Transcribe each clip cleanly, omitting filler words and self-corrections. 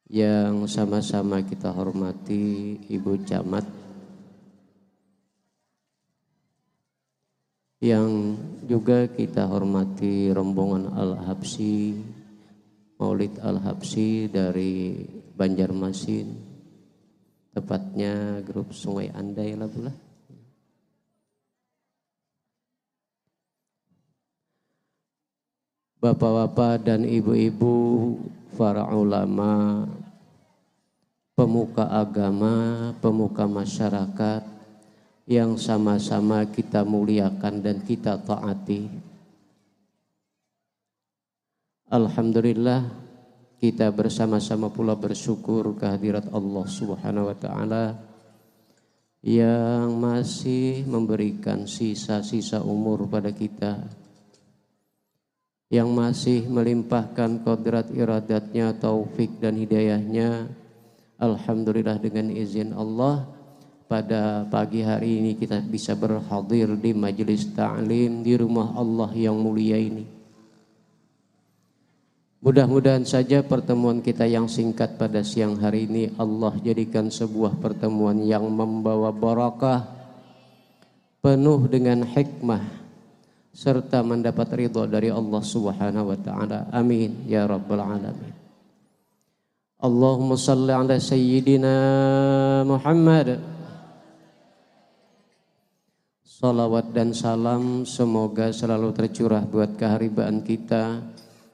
yang sama-sama kita hormati Ibu Camat, yang juga kita hormati rombongan Al-Habsyi, Maulid Al-Habsyi dari Banjarmasin, tepatnya grup Sungai Andai lah pula. Bapak-bapak dan ibu-ibu, para ulama, pemuka agama, pemuka masyarakat yang sama-sama kita muliakan dan kita taati. Alhamdulillah, kita bersama-sama pula bersyukur kehadirat Allah Subhanahu wa taala yang masih memberikan sisa-sisa umur pada kita, yang masih melimpahkan kodrat iradatnya, taufik dan hidayahnya. Alhamdulillah, dengan izin Allah pada pagi hari ini kita bisa berhadir di majelis ta'lim di rumah Allah yang mulia ini. Mudah-mudahan saja pertemuan kita yang singkat pada siang hari ini Allah jadikan sebuah pertemuan yang membawa barakah, penuh dengan hikmah, serta mendapat ridha dari Allah Subhanahu wa taala. Amin ya rabbal alamin. Allahumma salli ala sayyidina Muhammad. Salawat dan salam semoga selalu tercurah buat keharibaan kita,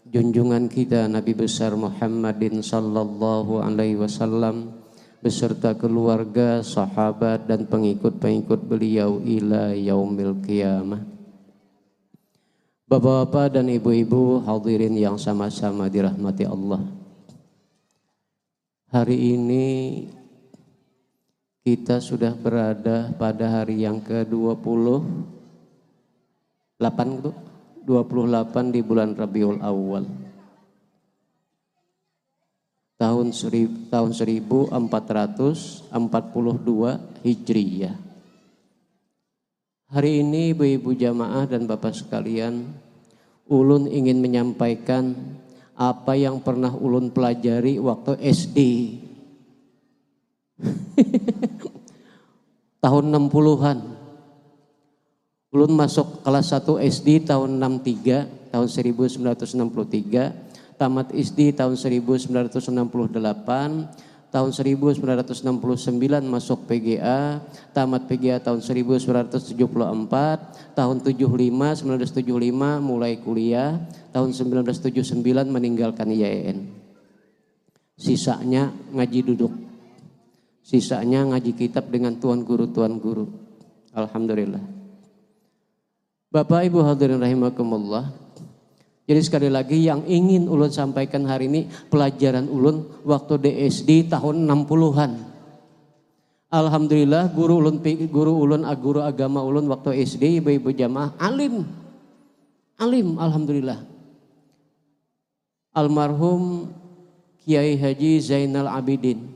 junjungan kita Nabi besar Muhammadin sallallahu alaihi wasallam beserta keluarga, sahabat dan pengikut-pengikut beliau ila yaumil qiyamah. Bapak-bapak dan ibu-ibu hadirin yang sama-sama dirahmati Allah. Hari ini kita sudah berada pada hari yang ke-28 di bulan Rabiul Awal. Tahun 1442 Hijriyah. Hari ini ibu-ibu jamaah dan bapak sekalian, ulun ingin menyampaikan apa yang pernah ulun pelajari waktu SD. Tahun 60-an. Ulun masuk kelas 1 SD tahun 63, tahun 1963, tamat SD tahun 1968. Tahun 1969 masuk PGA, tamat PGA tahun 1974, tahun 1975 mulai kuliah, tahun 1979 meninggalkan IAIN. Sisanya ngaji duduk, sisanya ngaji kitab dengan tuan guru. Alhamdulillah. Bapak Ibu hadirin rahimakumullah. Jadi sekali lagi yang ingin ulun sampaikan hari ini pelajaran ulun waktu DSD tahun 60-an. Alhamdulillah guru agama ulun waktu SD, ibu-ibu jamaah alim alhamdulillah. Almarhum Kiai Haji Zainal Abidin.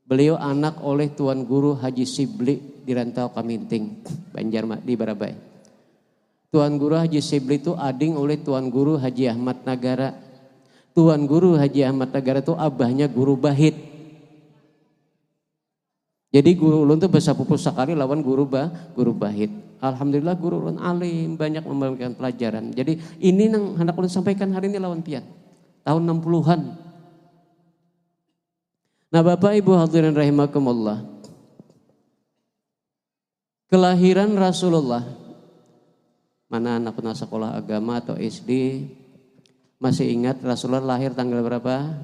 Beliau anak oleh Tuan Guru Haji Sibli di Rantau Kaminting, di Barabai. Tuan Guru Haji Sibli itu ading oleh Tuan Guru Haji Ahmad Nagara. Tuan Guru Haji Ahmad Nagara itu abahnya Guru Bahit. Jadi guru ulun itu besapupu sekali lawan Guru Bahit. Alhamdulillah guru ulun alim, banyak memberikan pelajaran. Jadi ini yang hendak ulun sampaikan hari ini lawan pian. Tahun 60-an. Nah Bapak Ibu hadirin rahimakumullah. Kelahiran Rasulullah. Mana anak pernah sekolah agama atau SD masih ingat Rasulullah lahir tanggal berapa?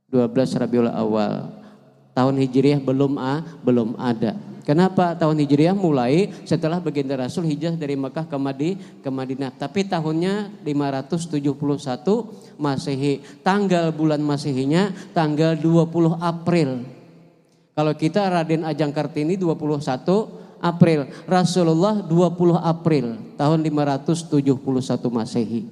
12 Rabiul Awal. Tahun Hijriah belum ada. Kenapa tahun Hijriah? Mulai setelah baginda Rasul hijrah dari Mekah ke Madinah. Tapi tahunnya 571 Masehi. Tanggal bulan Masehinya tanggal 20 April. Kalau kita Raden Ajeng Kartini 21 April, Rasulullah 20 April tahun 571 Masehi.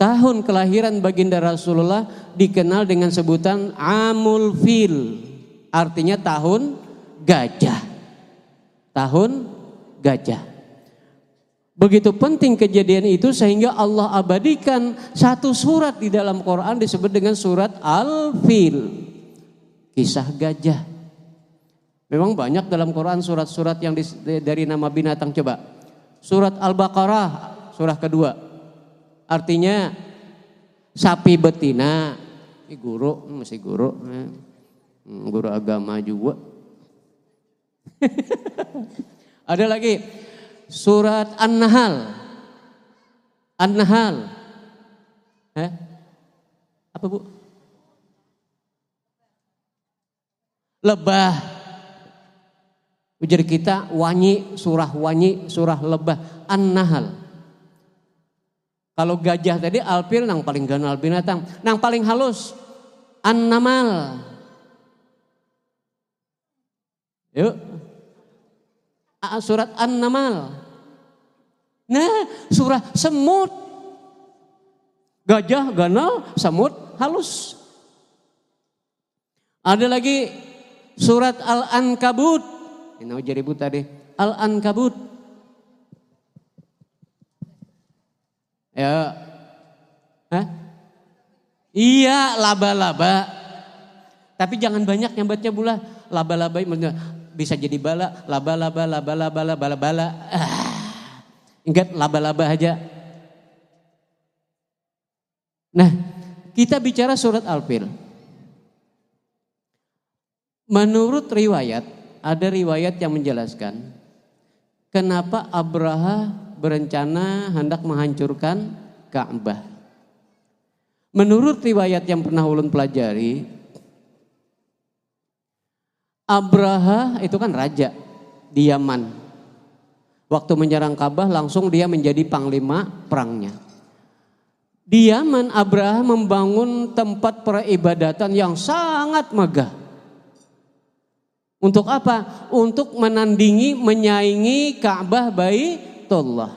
Tahun kelahiran baginda Rasulullah dikenal dengan sebutan Amul Fil, artinya tahun gajah. Tahun gajah. Begitu penting kejadian itu sehingga Allah abadikan satu surat di dalam Quran disebut dengan surat Al-Fil. Kisah gajah. Memang banyak dalam Quran surat-surat yang dari nama binatang. Coba. Surat Al-Baqarah, surah kedua. Artinya sapi betina. Ini guru, masih guru. Guru agama juga. Ada lagi surat An-Nahl. An-Nahl. Apa Bu? Lebah. Ujar kita wanyi, surah lebah. An-Nahl. Kalau gajah tadi Al-Fil nang paling ganal binatang. Nang paling halus An-Namal. Yuk. Surat An-Namal. Nah, surah semut. Gajah ganal, semut halus. Ada lagi surat Al-Ankabut. Ini jadi bu tadi. Al-Ankabut. Ya. Hah? Iya, laba-laba. Tapi jangan banyak yang baca pula. Laba-laba bisa jadi bala, laba-laba. Ingat laba-laba aja. Nah, kita bicara surat Al-Fil. Menurut riwayat, ada riwayat yang menjelaskan kenapa Abraha berencana hendak menghancurkan Ka'bah. Menurut riwayat yang pernah ulun pelajari, Abraha itu kan raja di Yaman. Waktu menyerang Ka'bah langsung dia menjadi panglima perangnya. Di Yaman Abraha membangun tempat peribadatan yang sangat megah. Untuk apa? Untuk menandingi, menyaingi Ka'bah Baitullah.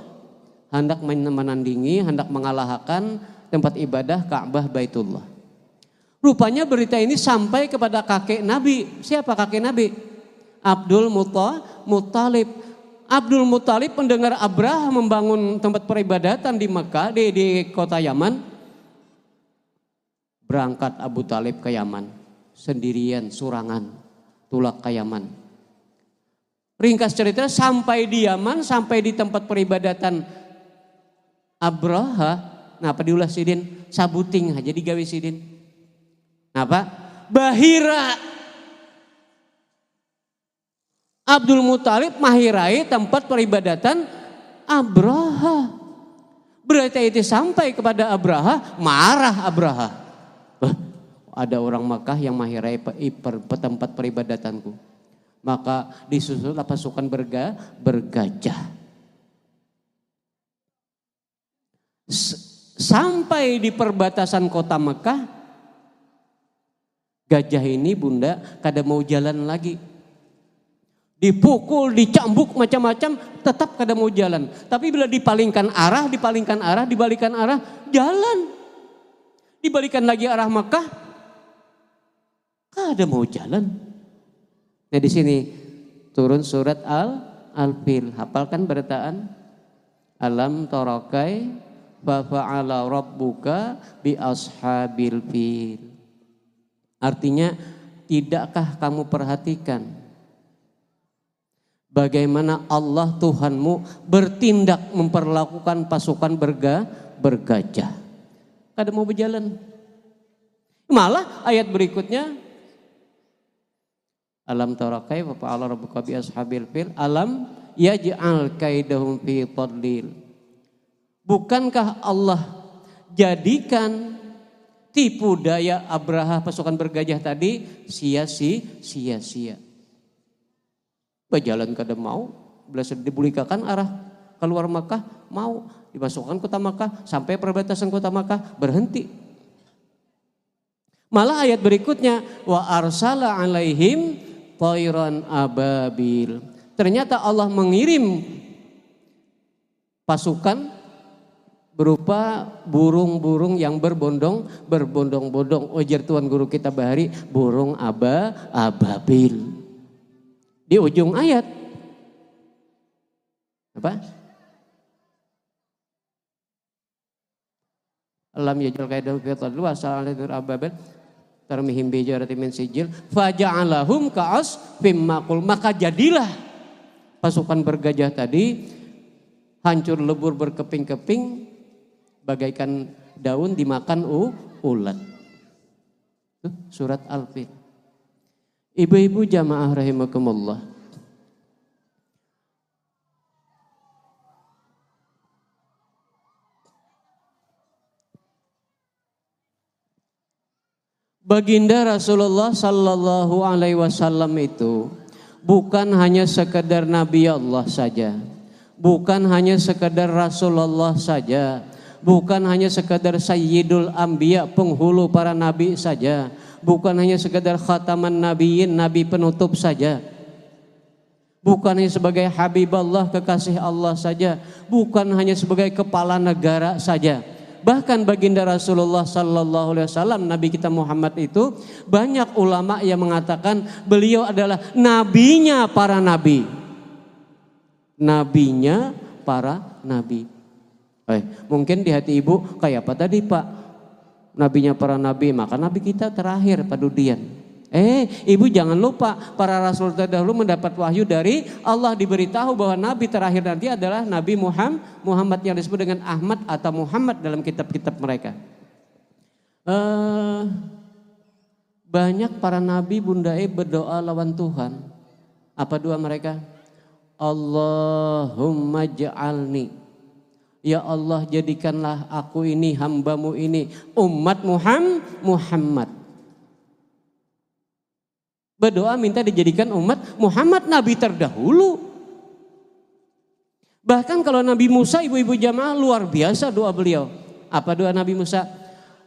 Hendak menandingi, hendak mengalahkan tempat ibadah Ka'bah Baitullah. Rupanya berita ini sampai kepada kakek Nabi. Siapa kakek Nabi? Abdul Muttalib. Abdul Muttalib mendengar Abraha membangun tempat peribadatan di Mekah, di kota Yaman. Berangkat Abu Talib ke Yaman. Sendirian, surangan, tulak ke Yaman. Ringkas cerita sampai di Yaman, sampai di tempat peribadatan Abraha. Napa diulah sidin? Sabuting aja digawe sidin. Napa? Bahira. Abdul Muttalib mahirai tempat peribadatan Abraha. Berita itu sampai kepada Abraha, marah Abraha. Ada orang Makkah yang mahirai tempat peribadatanku. Maka disusul pasukan bergajah. Sampai di perbatasan kota Mekah, gajah ini bunda kada mau jalan lagi. Dipukul, dicambuk macam-macam, tetap kada mau jalan. Tapi bila dipalingkan arah, dibalikan arah, jalan. Dibalikan lagi arah Mekah, kada mau jalan. Nah di sini turun surat Al-Fil. Hafalkan beritaan? Alam tarakai fa fa'ala rabbuka bi ashabil fil. Artinya, tidakkah kamu perhatikan bagaimana Allah Tuhanmu bertindak memperlakukan pasukan bergajah. Kada mau berjalan. Malah ayat berikutnya, alam tara kaifa fa'ala rabbuka bi ashabil fil alam yaj'al kaidahum fi tadlil. Bukankah Allah jadikan tipu daya Abraha pasukan bergajah tadi sia-sia. Berjalan kada mau, belas dibulikakan arah keluar Makkah, mau dimasukkan kota Makkah, sampai perbatasan kota Makkah berhenti. Malah ayat berikutnya wa arsala alaihim thairan ababil. Ternyata Allah mengirim pasukan berupa burung-burung yang berbondong-bondong. Ujar Tuan Guru kita Bahari, burung ababil. Di ujung ayat apa? Alam yaj'al kaidahum fi tadlil wa sa'alatul ababil tarmihim bi jaratin min sijil faja'alahum ka'asfim ma'kul. Maka jadilah pasukan bergajah tadi hancur lebur berkeping-keping bagaikan daun dimakan ulat. Surat Al-Fil. Ibu-ibu jamaah rahimakumullah. Baginda Rasulullah sallallahu alaihi wasallam itu bukan hanya sekedar Nabi Allah saja, bukan hanya sekedar Rasulullah saja, bukan hanya sekedar Sayyidul Anbiya, penghulu para nabi saja, bukan hanya sekedar khataman nabiyyin, nabi penutup saja, bukan hanya sebagai Habibullah, kekasih Allah saja, bukan hanya sebagai kepala negara saja. Bahkan baginda Rasulullah sallallahu alaihi wasallam, Nabi kita Muhammad itu, banyak ulama yang mengatakan beliau adalah nabinya para nabi. Nabinya para nabi. Mungkin di hati ibu kayak apa tadi Pak? Nabinya para nabi, maka nabi kita terakhir padudian. Ibu jangan lupa para rasul terdahulu mendapat wahyu dari Allah, diberitahu bahwa nabi terakhir nanti adalah Nabi Muhammad yang disebut dengan Ahmad atau Muhammad dalam kitab-kitab mereka. Banyak para nabi bunda berdoa lawan Tuhan. Apa doa mereka? Allahumma ja'alni, ya Allah jadikanlah aku ini, hambamu ini, umat Muhammad. Berdoa minta dijadikan umat Muhammad, nabi terdahulu. Bahkan kalau Nabi Musa, ibu-ibu jamaah, luar biasa doa beliau. Apa doa Nabi Musa?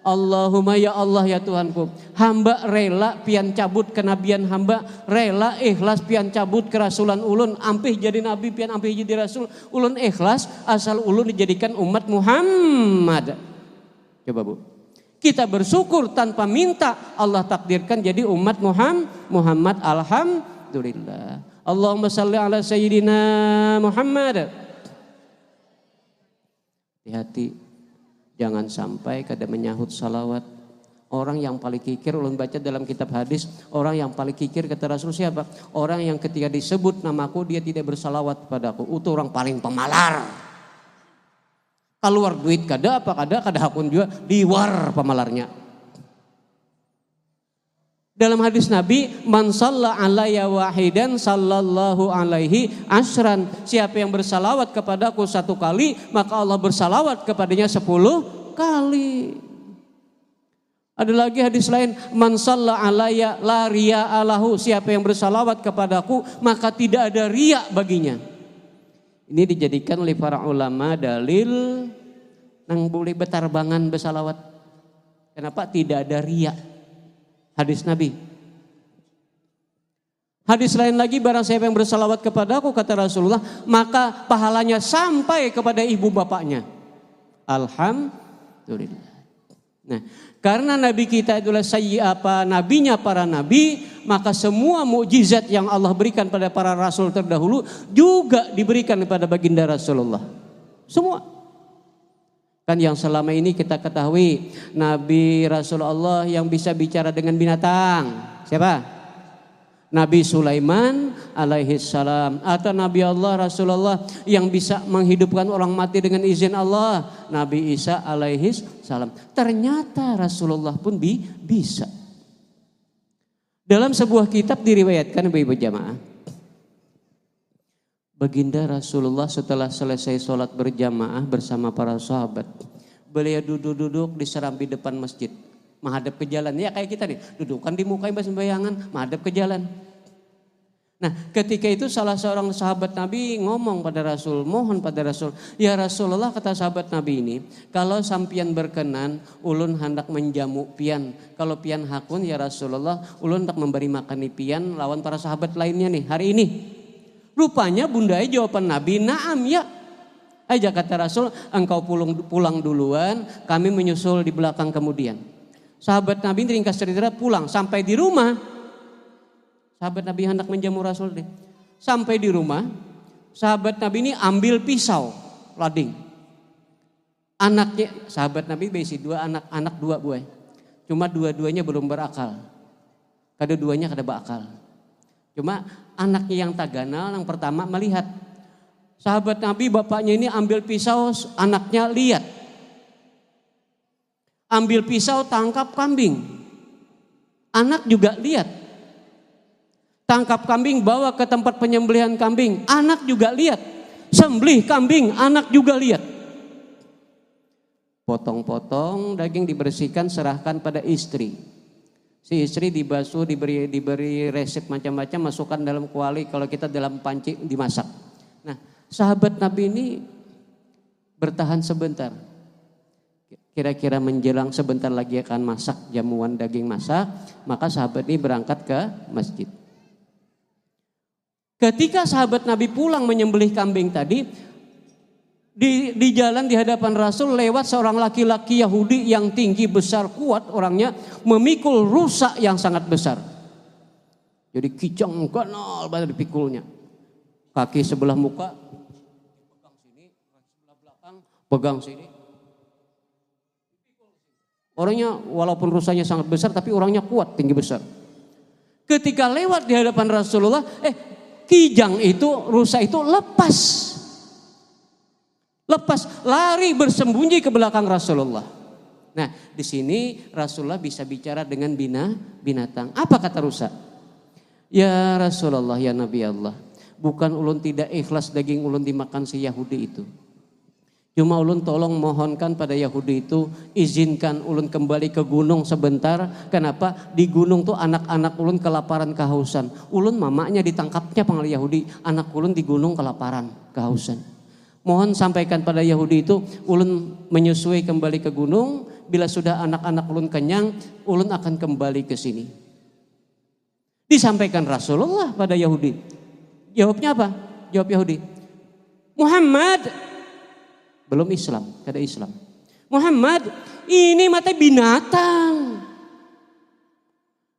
Allahumma ya Allah ya Tuhanku, hamba rela pian cabut kenabian hamba, rela ikhlas pian cabut kerasulan ulun, ampih jadi nabi pian ampih jadi rasul, ulun ikhlas asal ulun dijadikan umat Muhammad. Coba Bu, kita bersyukur tanpa minta, Allah takdirkan jadi umat Muhammad. Alhamdulillah. Allahumma salli ala sayyidina Muhammad. Hati-hati, jangan sampai kada menyahut salawat. Orang yang paling kikir, ulun baca dalam kitab hadis, orang yang paling kikir kata Rasul siapa? Orang yang ketika disebut namaku dia tidak bersalawat padaku. Itu orang paling pemalar. Keluar duit kada hakun juga diwar pemalarnya. Dalam hadis Nabi, man shalla alayya wahidan sallallahu alaihi asyran. Siapa yang bersalawat kepadaku 1 kali, maka Allah bersalawat kepadanya 10 kali. Ada lagi hadis lain, man shalla alayya la riya alahu. Siapa yang bersalawat kepadaku, maka tidak ada riya baginya. Ini dijadikan oleh para ulama dalil nang boleh betarbangan bersalawat. Kenapa? Tidak ada riya. Hadis Nabi. Hadis lain lagi, barang siapa yang bersalawat kepadaku kata Rasulullah, maka pahalanya sampai kepada ibu bapaknya. Alhamdulillah. Nah, karena Nabi kita itulah nabinya para nabi, maka semua mukjizat yang Allah berikan pada para rasul terdahulu juga diberikan kepada baginda Rasulullah. Semua. Kan yang selama ini kita ketahui, Nabi Rasulullah yang bisa bicara dengan binatang. Siapa? Nabi Sulaiman alaihi salam. Atau Nabi Allah Rasulullah yang bisa menghidupkan orang mati dengan izin Allah, Nabi Isa alaihi salam. Ternyata Rasulullah pun bisa. Dalam sebuah kitab diriwayatkan ibu-ibu jamaah, baginda Rasulullah setelah selesai sholat berjamaah bersama para sahabat, beliau duduk-duduk di serambi depan masjid, menghadap ke jalan. Ya kayak kita nih, dudukan di muka sembayangan, menghadap ke jalan. Nah, ketika itu salah seorang sahabat Nabi ngomong pada Rasul, mohon pada Rasul, ya Rasulullah, kata sahabat Nabi ini, kalau sampian berkenan, ulun hendak menjamu pian. Kalau pian hakun ya Rasulullah, ulun hendak memberi makan pian lawan para sahabat lainnya nih hari ini. Rupanya bundanya jawaban Nabi, naam ya. Aja kata Rasul, engkau pulang duluan, kami menyusul di belakang kemudian. Sahabat Nabi ringkas cerita pulang, sampai di rumah. Sahabat Nabi hendak menjamu Rasul deh. Sampai di rumah, sahabat Nabi ini ambil pisau lading. Anaknya, sahabat Nabi besi dua anak dua buah. Cuma dua-duanya belum berakal. Kedua-duanya kada berakal. Cuma anaknya yang taganal yang pertama melihat. Sahabat Nabi bapaknya ini ambil pisau, anaknya lihat. Ambil pisau tangkap kambing. Anak juga lihat. Tangkap kambing bawa ke tempat penyembelihan kambing. Anak juga lihat. Sembelih kambing, anak juga lihat. Potong-potong daging dibersihkan, serahkan pada istri. Si istri dibasuh, diberi resep macam-macam, masukkan dalam kuali, kalau kita dalam panci dimasak. Nah, sahabat Nabi ini bertahan sebentar. Kira-kira menjelang sebentar lagi akan masak jamuan daging masak, maka sahabat ini berangkat ke masjid. Ketika sahabat Nabi pulang menyembelih kambing tadi, di jalan di hadapan Rasul lewat seorang laki-laki Yahudi yang tinggi, besar, kuat orangnya, memikul rusa yang sangat besar. Jadi kijang kenal pada dipikulnya. Kaki sebelah muka, pegang sini, sebelah belakang, pegang sini. Orangnya walaupun rusanya sangat besar tapi orangnya kuat, tinggi besar. Ketika lewat di hadapan Rasulullah, kijang itu, rusa itu lepas. Lari bersembunyi ke belakang Rasulullah. Nah, di sini Rasulullah bisa bicara dengan binatang. Apa kata rusa? Ya Rasulullah, ya Nabi Allah, bukan ulun tidak ikhlas daging ulun dimakan si Yahudi itu. Cuma ulun tolong mohonkan pada Yahudi itu, izinkan ulun kembali ke gunung sebentar. Kenapa? Di gunung tuh anak-anak ulun kelaparan kehausan. Ulun mamanya ditangkapnya pengali Yahudi, anak ulun di gunung kelaparan kehausan. Mohon sampaikan pada Yahudi itu, ulun menyusui kembali ke gunung. Bila sudah anak-anak ulun kenyang, ulun akan kembali ke sini. Disampaikan Rasulullah pada Yahudi. Jawabnya apa? Jawab Yahudi, Muhammad belum Islam, kada Islam. Muhammad ini mata binatang.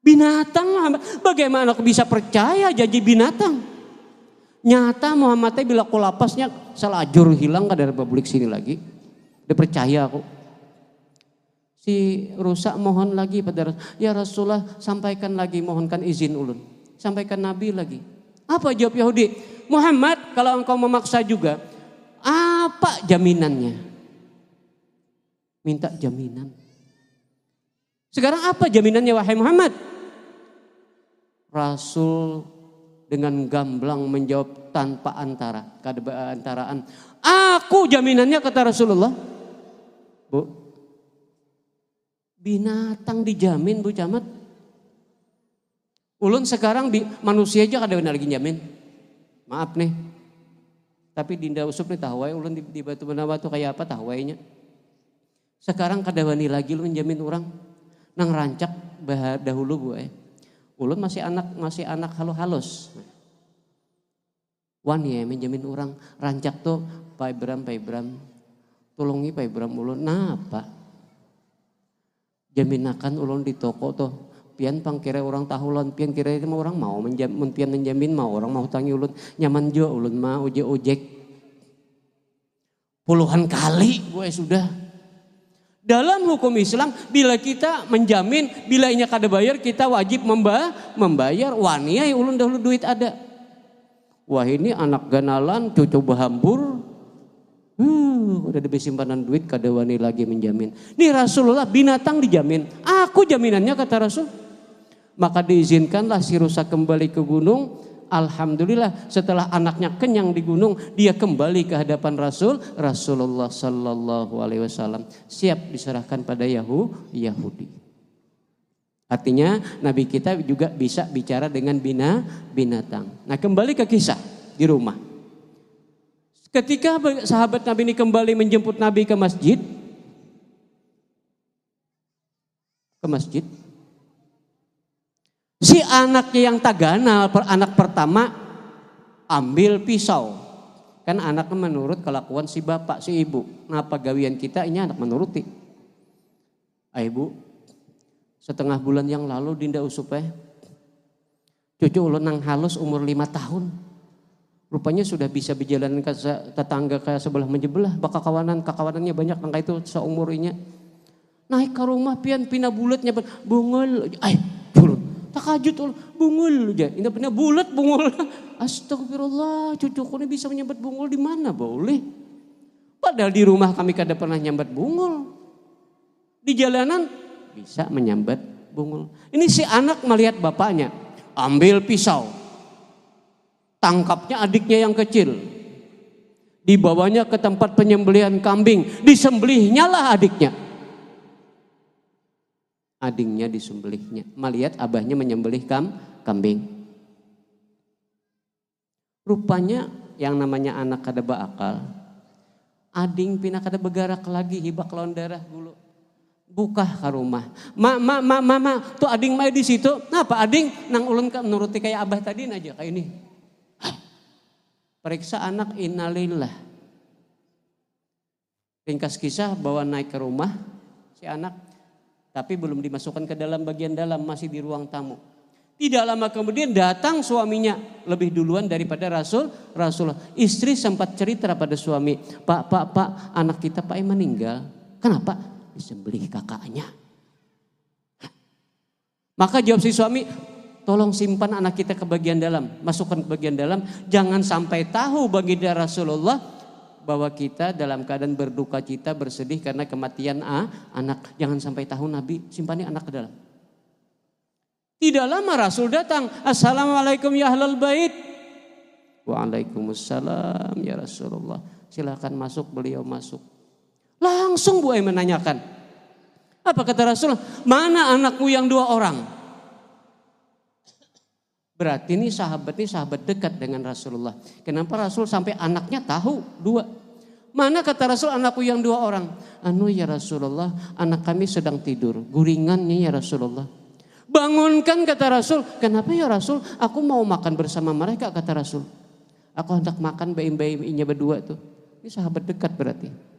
Binatang, bagaimana aku bisa percaya jadi binatang? Nyata Muhammad bila aku lapasnya salajur hilang ke dari publik sini lagi. Dia percaya aku. Si rusak mohon lagi pada ya Rasulullah, sampaikan lagi, mohonkan izin ulun. Sampaikan Nabi lagi. Apa jawab Yahudi? Muhammad, kalau engkau memaksa juga, apa jaminannya? Minta jaminan. Sekarang apa jaminannya wahai Muhammad? Rasul dengan gamblang menjawab tanpa antaraan. Aku jaminannya, kata Rasulullah. Bu, binatang dijamin Bu Camat. Ulun sekarang manusia aja kada benar lagi jamin. Maaf nih. Tapi dinda usup nih tahwai ulun di batu benawa tuh kayak apa tahwainya. Sekarang kada wani lagi ulun jamin orang. Nang rancak dahulu Bu ulun masih anak halus. Wani menjamin orang rancak tuh Pak Ibram tulungi Pak Ibram ulun napa jaminakan ulun di toko tuh pian pangkira orang tahulan pian kira itu orang mau pian menjamin mau orang mau tangi ulun nyaman jo ulun mah ojek puluhan kali gue sudah. Dalam hukum Islam, bila kita menjamin, bila inya kada bayar, kita wajib membayar. Wani ulun dahulu duit ada. Wah ini anak ganalan, cucu bahambur. Udah ada simpanan duit, kada wani lagi menjamin. Nih Rasulullah binatang dijamin. Aku jaminannya, kata Rasul. Maka diizinkanlah si rusa kembali ke gunung. Alhamdulillah setelah anaknya kenyang di gunung, dia kembali ke hadapan Rasulullah Sallallahu Alaihi Wasallam, siap diserahkan pada Yahudi. Artinya Nabi kita juga bisa bicara dengan binatang. Nah kembali ke kisah di rumah. Ketika sahabat Nabi ini kembali menjemput Nabi ke masjid, si anaknya yang taganal, anak pertama ambil pisau. Kan anaknya menurut kelakuan si bapak, si ibu. Nah pagawian kita ini anak menuruti. Ibu, setengah bulan yang lalu dinda usup cucu ulun nang halus umur 5 tahun. Rupanya sudah bisa berjalan ke tetangga ke sebelah menjebelah, bakal kawanannya banyak nangka itu seumurnya. Naik ke rumah pian pina bulatnya bungul, takajut bungul aja, ini pina bulat bungul. Astagfirullah, cucuku ini bisa menyambat bungul di mana boleh? Padahal di rumah kami kada pernah nyambat bungul. Di jalanan bisa menyambat bungul. Ini si anak melihat bapaknya, ambil pisau, tangkapnya adiknya yang kecil, dibawanya ke tempat penyembelihan kambing, disembelihnya lah adiknya. Adiknya disembelihnya, melihat abahnya menyembelih kambing. Rupanya yang namanya anak kada beakal, ading pina kada begarak lagi hibak lawan darah dulu. Buka ke rumah. Mama, tuh ading main di situ. Napa ading nang ulun nuruti kayak abah tadi aja kayak ini. Periksa anak, innalillah. Ringkas kisah bawa naik ke rumah si anak, tapi belum dimasukkan ke dalam bagian dalam, masih di ruang tamu. Tidak lama kemudian datang suaminya lebih duluan daripada Rasulullah. Istri sempat cerita pada suami, Pak, anak kita Pak meninggal. Kenapa? Disembelih kakaknya. Maka jawab si suami, tolong simpan anak kita ke bagian dalam, masukkan ke bagian dalam, jangan sampai tahu baginda Rasulullah bahwa kita dalam keadaan berduka cita, bersedih karena kematian anak. Jangan sampai tahu Nabi, simpannya anak ke dalam. Tidak lama Rasul datang, Assalamualaikum ya ahlal bait. Waalaikumsalam ya Rasulullah. Silakan masuk, beliau masuk. Langsung Bu Aiman menanyakan. Apa kata Rasul? Mana anakmu yang 2 orang? Berarti ini sahabat dekat dengan Rasulullah. Kenapa Rasul sampai anaknya tahu 2? Mana kata Rasul anakku yang 2 orang? Ya Rasulullah, anak kami sedang tidur. Guringannya ya Rasulullah. Bangunkan kata Rasul. Kenapa ya Rasul? Aku mau makan bersama mereka kata Rasul. Aku hendak makan bayi-bayinya berdua tuh. Ini sahabat dekat berarti.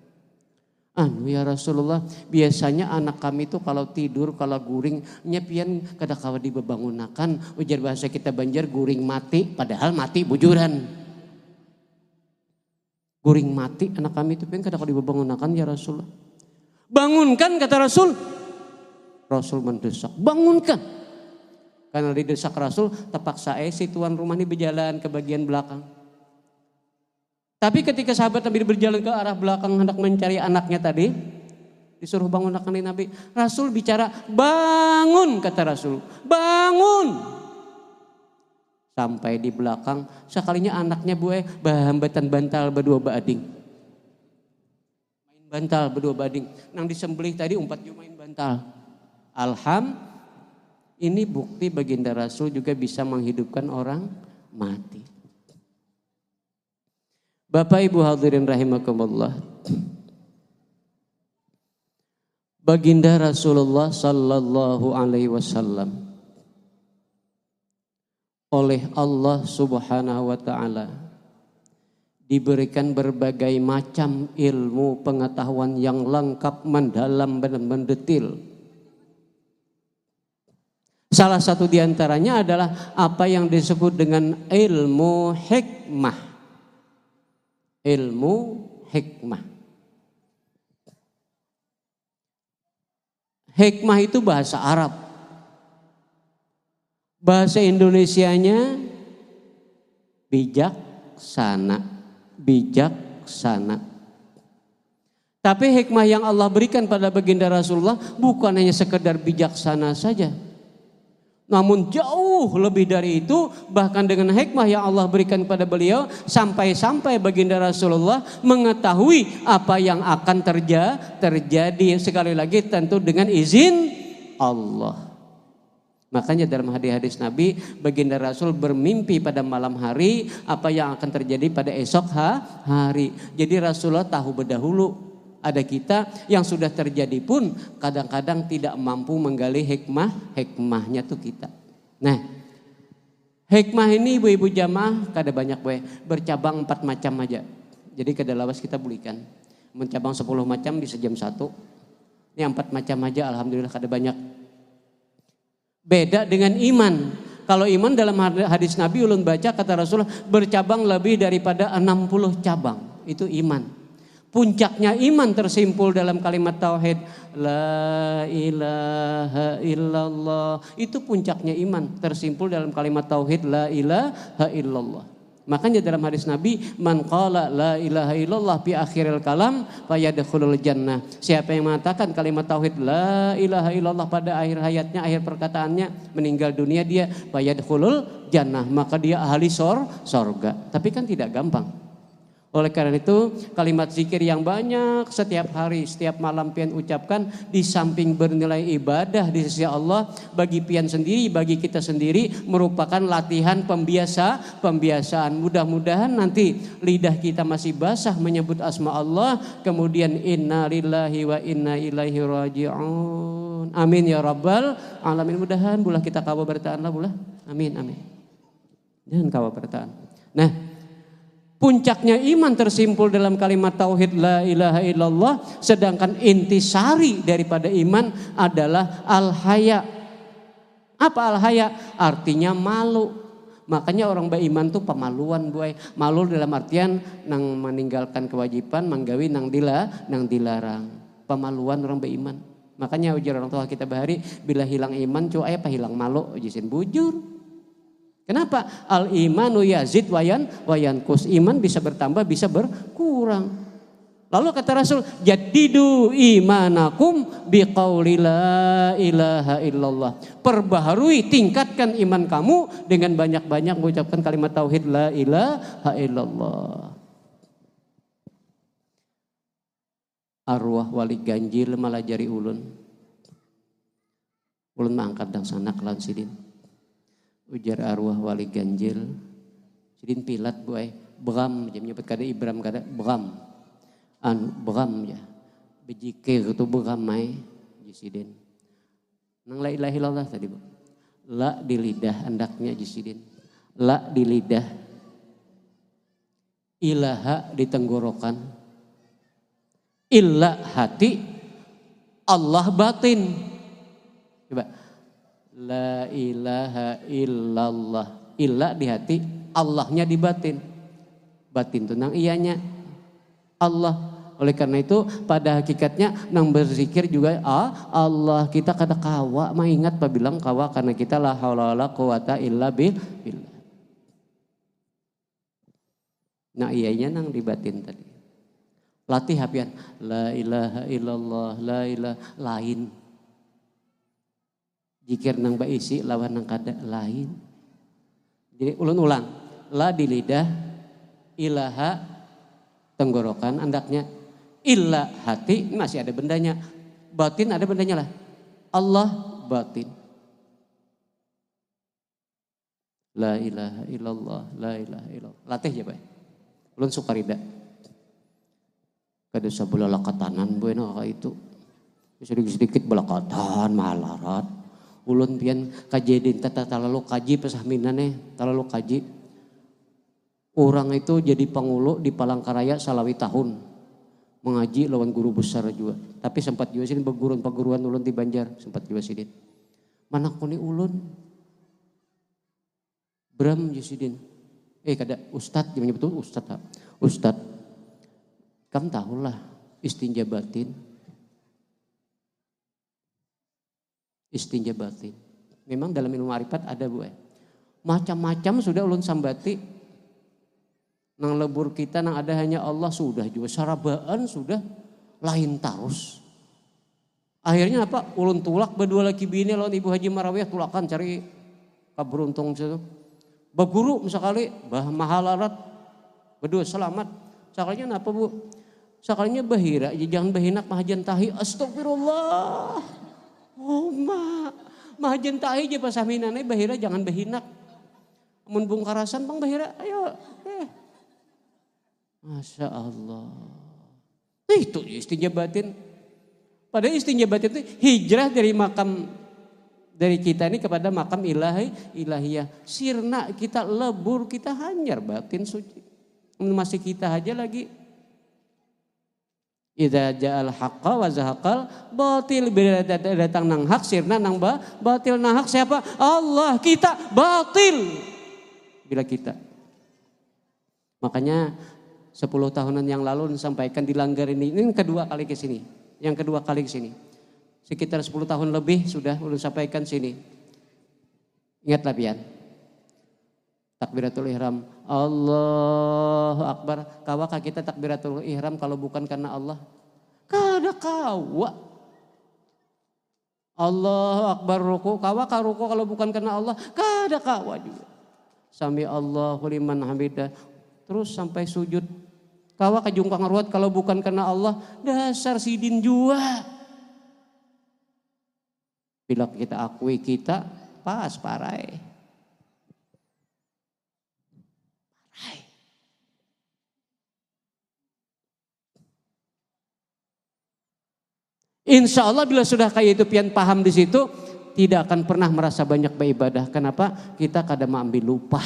Ya Rasulullah, biasanya anak kami itu kalau tidur, kalau guring, nyepian kada kawa dibebangunakan. Ujar bahasa kita Banjar, guring mati, padahal mati bujuran. Guring mati anak kami itu pian kada kawa dibebangunakan ya Rasulullah. Bangunkan kata Rasul. Rasul mendesak, bangunkan. Karena didesak Rasul, terpaksa si tuan rumah ini berjalan ke bagian belakang. Tapi ketika sahabat Nabi berjalan ke arah belakang hendak mencari anaknya tadi, disuruh bangunkan Nabi. Rasul bicara, bangun kata Rasul, bangun. Sampai di belakang, sekalinya anaknya bahambatan bantal berdua bading. Main bantal berdua bading. Nang disembelih tadi umpat juga main bantal. Ini bukti baginda Rasul juga bisa menghidupkan orang mati. Bapak Ibu hadirin rahimakumullah. Baginda Rasulullah sallallahu alaihi wasallam oleh Allah Subhanahu wa taala diberikan berbagai macam ilmu pengetahuan yang lengkap, mendalam dan mendetil. Salah satu diantaranya adalah apa yang disebut dengan ilmu hikmah. Ilmu hikmah. Hikmah itu bahasa Arab. Bahasa Indonesianya bijaksana. Bijaksana. Tapi hikmah yang Allah berikan pada baginda Rasulullah bukan hanya sekedar bijaksana saja. Namun jauh lebih dari itu, bahkan dengan hikmah yang Allah berikan pada beliau, sampai-sampai baginda Rasulullah mengetahui apa yang akan terjadi, sekali lagi tentu dengan izin Allah. Makanya dalam hadis-hadis Nabi, baginda Rasul bermimpi pada malam hari apa yang akan terjadi pada esok hari. Jadi Rasulullah tahu berdahulu. Ada kita yang sudah terjadi pun kadang-kadang tidak mampu menggali hikmahnya tuh kita. Nah, hikmah ini ibu-ibu jamaah kada banyak bercabang 4 macam aja. Jadi kada lawas kita belikan. Mencabang 10 macam di sejam 1. Ini 4 macam aja alhamdulillah kada banyak. Beda dengan iman. Kalau iman dalam hadis Nabi ulun baca kata Rasulullah bercabang lebih daripada 60 cabang. Itu iman. Puncaknya iman tersimpul dalam kalimat tauhid la ilaha illallah. Itu puncaknya iman tersimpul dalam kalimat tauhid la ilaha illallah. Makanya dalam hadis Nabi man qala la ilaha illallah fi akhiril kalam fayadkhulul jannah. Siapa yang mengatakan kalimat tauhid la ilaha illallah pada akhir hayatnya, akhir perkataannya, meninggal dunia dia fayadkhulul jannah, maka dia ahli sorga. Tapi kan tidak gampang. Oleh karena itu kalimat zikir yang banyak setiap hari, setiap malam pian ucapkan di samping bernilai ibadah di sisi Allah bagi pian sendiri, bagi kita sendiri merupakan latihan pembiasaan. Mudah-mudahan nanti lidah kita masih basah menyebut asma Allah, kemudian inna lillahi wa inna ilaihi raji'un. Amin ya rabbal alamin. Mudahan bulah kita kawa bertahan lah bulah. Amin amin. Dan kawa bertahan. Nah, puncaknya iman tersimpul dalam kalimat tauhid la ilaha illallah, sedangkan intisari daripada iman adalah al-haya. Apa al-haya? Artinya malu. Makanya orang beriman tuh pemaluan boy. Malu dalam artian nang meninggalkan kewajiban, manggawi nang dilarang. Pemaluan orang beriman. Makanya ujar orang tua kita bahari bila hilang iman cuy apa hilang malu jisin bujur. Kenapa? Al-imanu yazid wayan kus. Iman bisa bertambah, bisa berkurang. Lalu kata Rasul, jadidu imanakum biqauli la ilaha illallah. Perbaharui, tingkatkan iman kamu dengan banyak-banyak mengucapkan kalimat tauhid la ilaha illallah. Arwah wali ganjil malajari ulun. Ulun mangkat dang sanak lawan sidin. Ujar arwah wali ganjil sidin pilat boy beram dia menyebut kada Ibram kada beram beram ya bejikir itu beram mai jisidin nang la ilaha illallah tadi bu la di lidah andaknya jisidin la di lidah ilaha di tenggorokan illa hati Allah batin coba la ilaha illallah. Illa di hati, Allahnya di batin. Batin itu nang iyanya Allah. Oleh karena itu pada hakikatnya nang berzikir juga Allah. Kita kada kawa mah ingat pak bilang kawa karena kita la haula wala quwata illa billah. Nah iyanya nang di batin tadi. Latih hapian la ilaha illallah la ilaha lain. Jikir nang baisi lawan nang kada lain. Jadi ulun ulang. La di lidah, ilaha tenggorokan andaknya, illa hati masih ada bendanya. Batin ada bendanya lah. Allah batin. La ilaha illallah, la ilaha illallah. Latih ya, Pak. Ulun sukarida. Kada sabula lakatanan bueno itu. Sedikit-sedikit belakatan malarat. Ulun pian kajedin tata talalu kaji pesahminane talalu kaji orang itu jadi pangulu di Palangkaraya salawi tahun mengaji lawan guru besar juga tapi sempat juga sidin perguruan ulun di Banjar sempat juga sidin mana kuni ulun Bram Yusidin kada ustad dia menyebut ustad kamu tahulah istinja batin. Istinja batin. Memang dalam ilmu ma'rifat ada bu. Macam-macam sudah ulun sambati. Nang lebur kita nang ada hanya Allah sudah juga. Sarabaan sudah lain tarus. Akhirnya apa? Ulun tulak berdua laki bini lawan Ibu Haji Marawiyah tulakan cari kaberuntung situ. Baguru misalkali bah mahalarat berdua selamat. Sakalinya apa bu? Sakalinya bahira jangan bahinak mahajan tahi astagfirullah. Oh mahajan tahi aja pas aminannya bahira jangan bahinak. Mun bungkarasan bang bahira ayo. Masya Allah. Itu istinja batin. Padahal istinja batin itu hijrah dari makam dari kita ini kepada makam ilahiyah. Sirna kita lebur kita hanyar batin suci. Masih kita aja lagi. Idza ja'al haqqa wa zahaqal batil, bila datang nang hak sirna nang batil. Nang hak siapa? Allah, kita batil bila kita. Makanya 10 tahunan yang lalu disampaikan di Langgar ini kedua kali ke sini. Yang kedua kali ke sini. Sekitar 10 tahun lebih sudah sampaikan sini. Ingatlah pian. Takbiratul ihram, Allahu Akbar. Kawakah kita takbiratul ihram kalau bukan karena Allah? Kada kawa. Allahu Akbar ruku, kawakah ruku kalau bukan karena Allah? Kada kawa juga. Sami Allahu liman hamidah. Terus sampai sujud. Kawakah jungkang ruat kalau bukan karena Allah? Dasar sidin jua. Bila kita akui kita pas parai. Insya Allah bila sudah kayak itu pian paham di situ, tidak akan pernah merasa banyak beribadah. Kenapa? Kita kadang ambil lupa.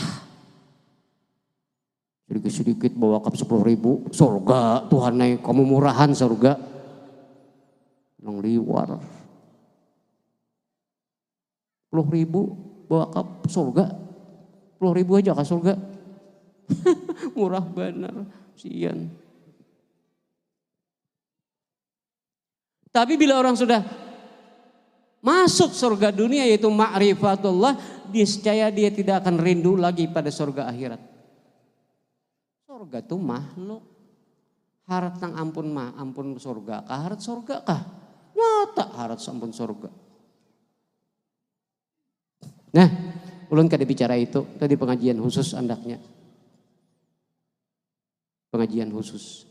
Sedikit-sedikit bawa kap 10.000, surga Tuhan naik, kamu murahan surga. Nang liwar. 10.000 bawa kap surga. 10.000 aja ke surga. Murah benar, sian. Tapi bila orang sudah masuk surga dunia yaitu ma'rifatullah, niscaya dia tidak akan rindu lagi pada surga akhirat. Surga itu makhluk. Harap nang ampun surga kah? Harap surga kah? Nyata harap ampun surga. Nah, ulun kada bicara itu tadi pengajian khusus andaknya. Pengajian khusus.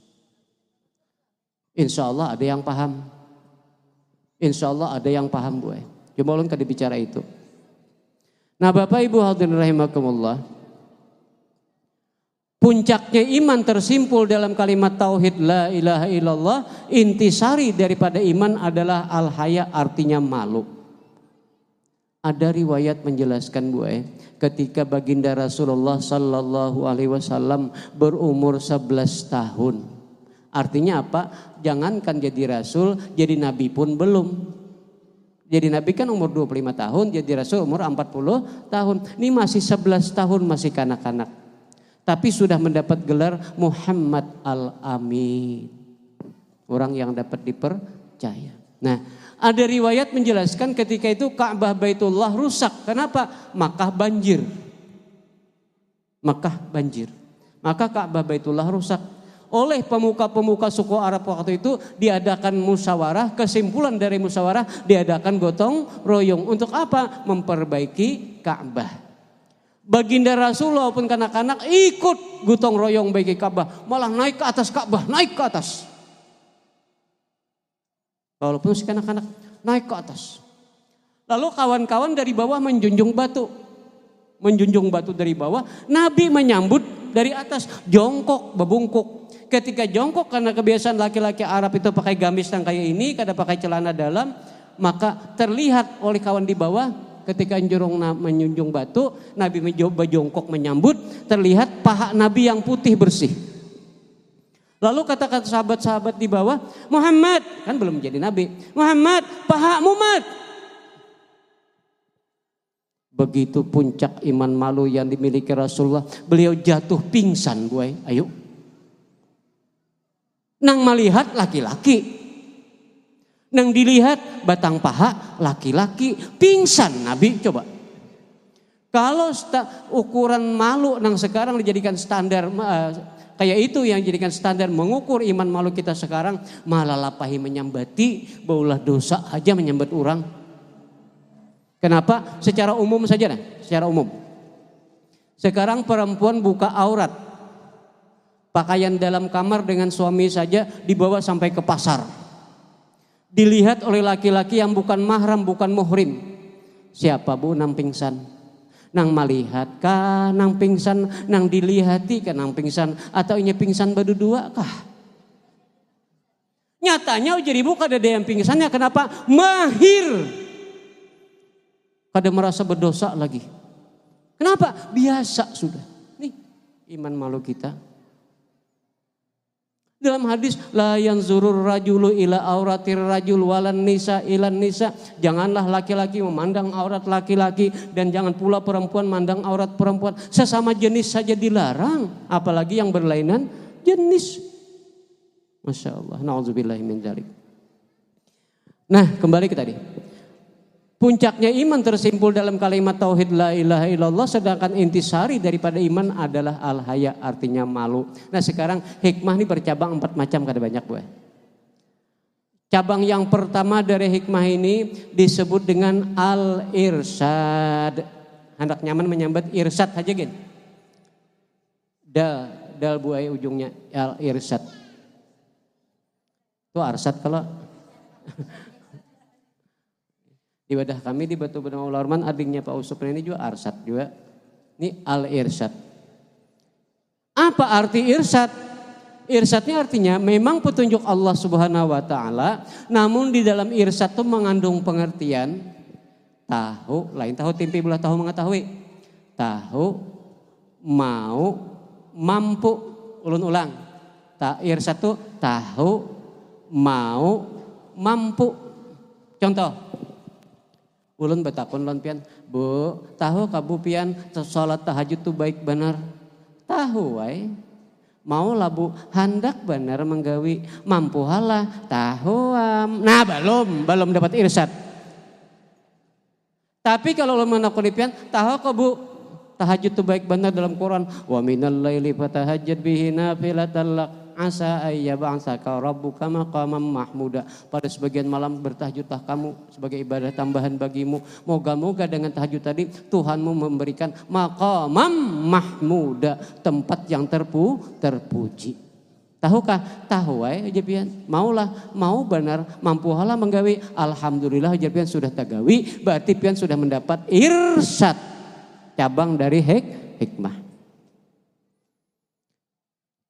Insya Allah ada yang paham. Insya Allah ada yang paham gue. Coba ulun kada bicara itu. Nah Bapak Ibu hadirin rahimakumullah. Puncaknya iman tersimpul dalam kalimat tauhid la ilaha illallah. Intisari daripada iman adalah al-haya, artinya malu. Ada riwayat menjelaskan gue, ketika baginda Rasulullah sallallahu alaihi wasallam berumur 11 tahun. Artinya apa? Jangankan jadi rasul, jadi nabi pun belum. Jadi nabi kan umur 25 tahun, jadi rasul umur 40 tahun. Ini masih 11 tahun, masih kanak-kanak. Tapi sudah mendapat gelar Muhammad Al-Amin. Orang yang dapat dipercaya. Nah, ada riwayat menjelaskan ketika itu Ka'bah Baitullah rusak. Kenapa? Makkah banjir. Makkah banjir. Maka Ka'bah Baitullah rusak. Oleh pemuka-pemuka suku Arab waktu itu diadakan musyawarah, kesimpulan dari musyawarah diadakan gotong royong. Untuk apa? Memperbaiki Ka'bah. Baginda Rasulullah pun kanak-kanak ikut gotong royong bagi Ka'bah. Malah naik ke atas Ka'bah, naik ke atas. Walaupun si kanak-kanak naik ke atas. Lalu kawan-kawan dari bawah menjunjung batu. Menjunjung batu dari bawah, Nabi menyambut dari atas, jongkok, bebungkuk. Ketika jongkok karena kebiasaan laki-laki Arab itu pakai gamis yang kayak ini, kada pakai celana dalam, maka terlihat oleh kawan di bawah ketika njurung menjunjung batu, Nabi mencoba jongkok menyambut, terlihat paha Nabi yang putih bersih. Lalu kata-kata sahabat-sahabat di bawah, Muhammad, kan belum jadi Nabi, Muhammad, pahamu mat. Begitu puncak iman malu yang dimiliki Rasulullah, beliau jatuh pingsan, gue. Ayo. Nang melihat laki-laki. Nang dilihat batang paha laki-laki, pingsan Nabi. Coba. Kalau ukuran malu nang sekarang dijadikan standar kayak itu yang dijadikan standar mengukur iman malu kita sekarang, malah lapahi menyambati, baulah dosa aja menyambat orang. Kenapa? Secara umum saja, secara umum. Sekarang perempuan buka aurat, pakaian dalam kamar dengan suami saja dibawa sampai ke pasar. Dilihat oleh laki-laki yang bukan mahram, bukan muhrim. Siapa bu nang pingsan? Nang melihat kah nang pingsan? Nang dilihati kah nang pingsan? Atau inya pingsan berdua kah? Nyatanya ujar ibu kada ada yang pingsannya. Kenapa? Mahir. Kada merasa berdosa lagi. Kenapa? Biasa sudah. Nih iman malu kita. Dalam hadis la yanzurur rajulu ila auratir rajul walan nisa ilan nisa. Janganlah laki-laki memandang aurat laki-laki dan jangan pula perempuan memandang aurat perempuan. Sesama jenis saja dilarang, apalagi yang berlainan jenis. Masya Allah, na'udzubillahi min dzalik. Nah, kembali ke tadi. Puncaknya iman tersimpul dalam kalimat tauhid la ilaha illallah, sedangkan intisari daripada iman adalah al-haya, artinya malu. Nah sekarang hikmah ini bercabang 4 macam, kada banyak Bu. Cabang yang pertama dari hikmah ini disebut dengan al-irsyad. Hendak nyaman menyambat irsyad aja gin. Dal Bu ujungnya al-irsyad. Itu arsad kalau di wadah kami di Batu Benau Larman, adiknya Pak Usup ini juga arsad juga. Ini al-irsyad. Apa arti irsyad? Irsyadnya artinya memang petunjuk Allah Subhanahu wa taala, namun di dalam irsyad itu mengandung pengertian tahu, lain tahu timpi belah tahu mengetahui. Tahu, mau, mampu. Ulun ulang. Irsyad itu tahu, mau, mampu. Contoh. Ulun betakun lon pian, Bu, tahu kabu pian salat tahajud tu baik benar? Tahu wae. Mau lah Bu, handak benar menggawi, mampu halah, tahu. Nah belum dapat irsyad. Tapi kalau ulun menakuni pian, tahu kabu tahajud tu baik benar dalam Quran. Wa minal laili fatahajjad bihi nafilatan lak. Asa ayyab'atsaka rabbuka maqaman mahmuda. Pada sebagian malam bertahajudlah kamu sebagai ibadah tambahan bagimu. Moga-moga dengan tahajud tadi Tuhanmu memberikan maqaman mahmuda, tempat yang terpuji. Tahukah? Tahu wae aja pian. Maulah, mau benar, mampu halah menggawi. Alhamdulillah aja pian sudah tagawi, berarti pian sudah mendapat irsyad. Cabang dari hikmah.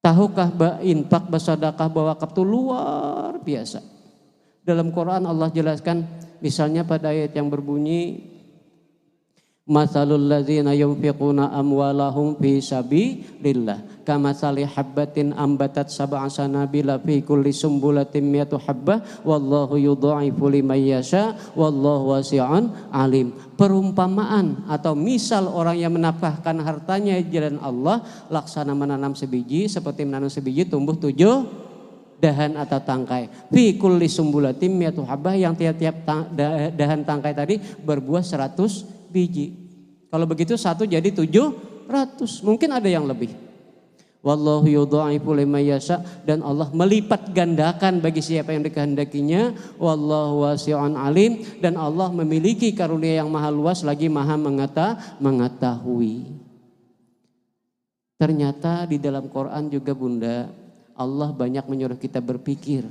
Tahukah infak, bersedekah, berwakaf itu luar biasa. Dalam Quran Allah jelaskan misalnya pada ayat yang berbunyi Matsalul ladzina yunfiquna amwalahum fi sabilillah kamatsali habbatin ambatat sab'a sanabila fi kulli sumbulatin mi'atu habbah wallahu yudha'ifu liman yasha wallahu wasi'un alim. Perumpamaan atau misal orang yang menafkahkan hartanya di jalan Allah laksana menanam sebiji, seperti menanam sebiji tumbuh 7 dahan atau tangkai. Fi kulli sumbulatin mi'atu habbah, yang tiap-tiap dahan tangkai tadi berbuah 100 biji. Kalau begitu satu jadi 700. Mungkin ada yang lebih. Wallahu yudha'ifu liman yasha, dan Allah melipat gandakan bagi siapa yang dikehendakinya. Wallahu wasi'un alim, dan Allah memiliki karunia yang maha luas lagi maha mengetahui. Ternyata di dalam Quran juga Bunda, Allah banyak menyuruh kita berpikir.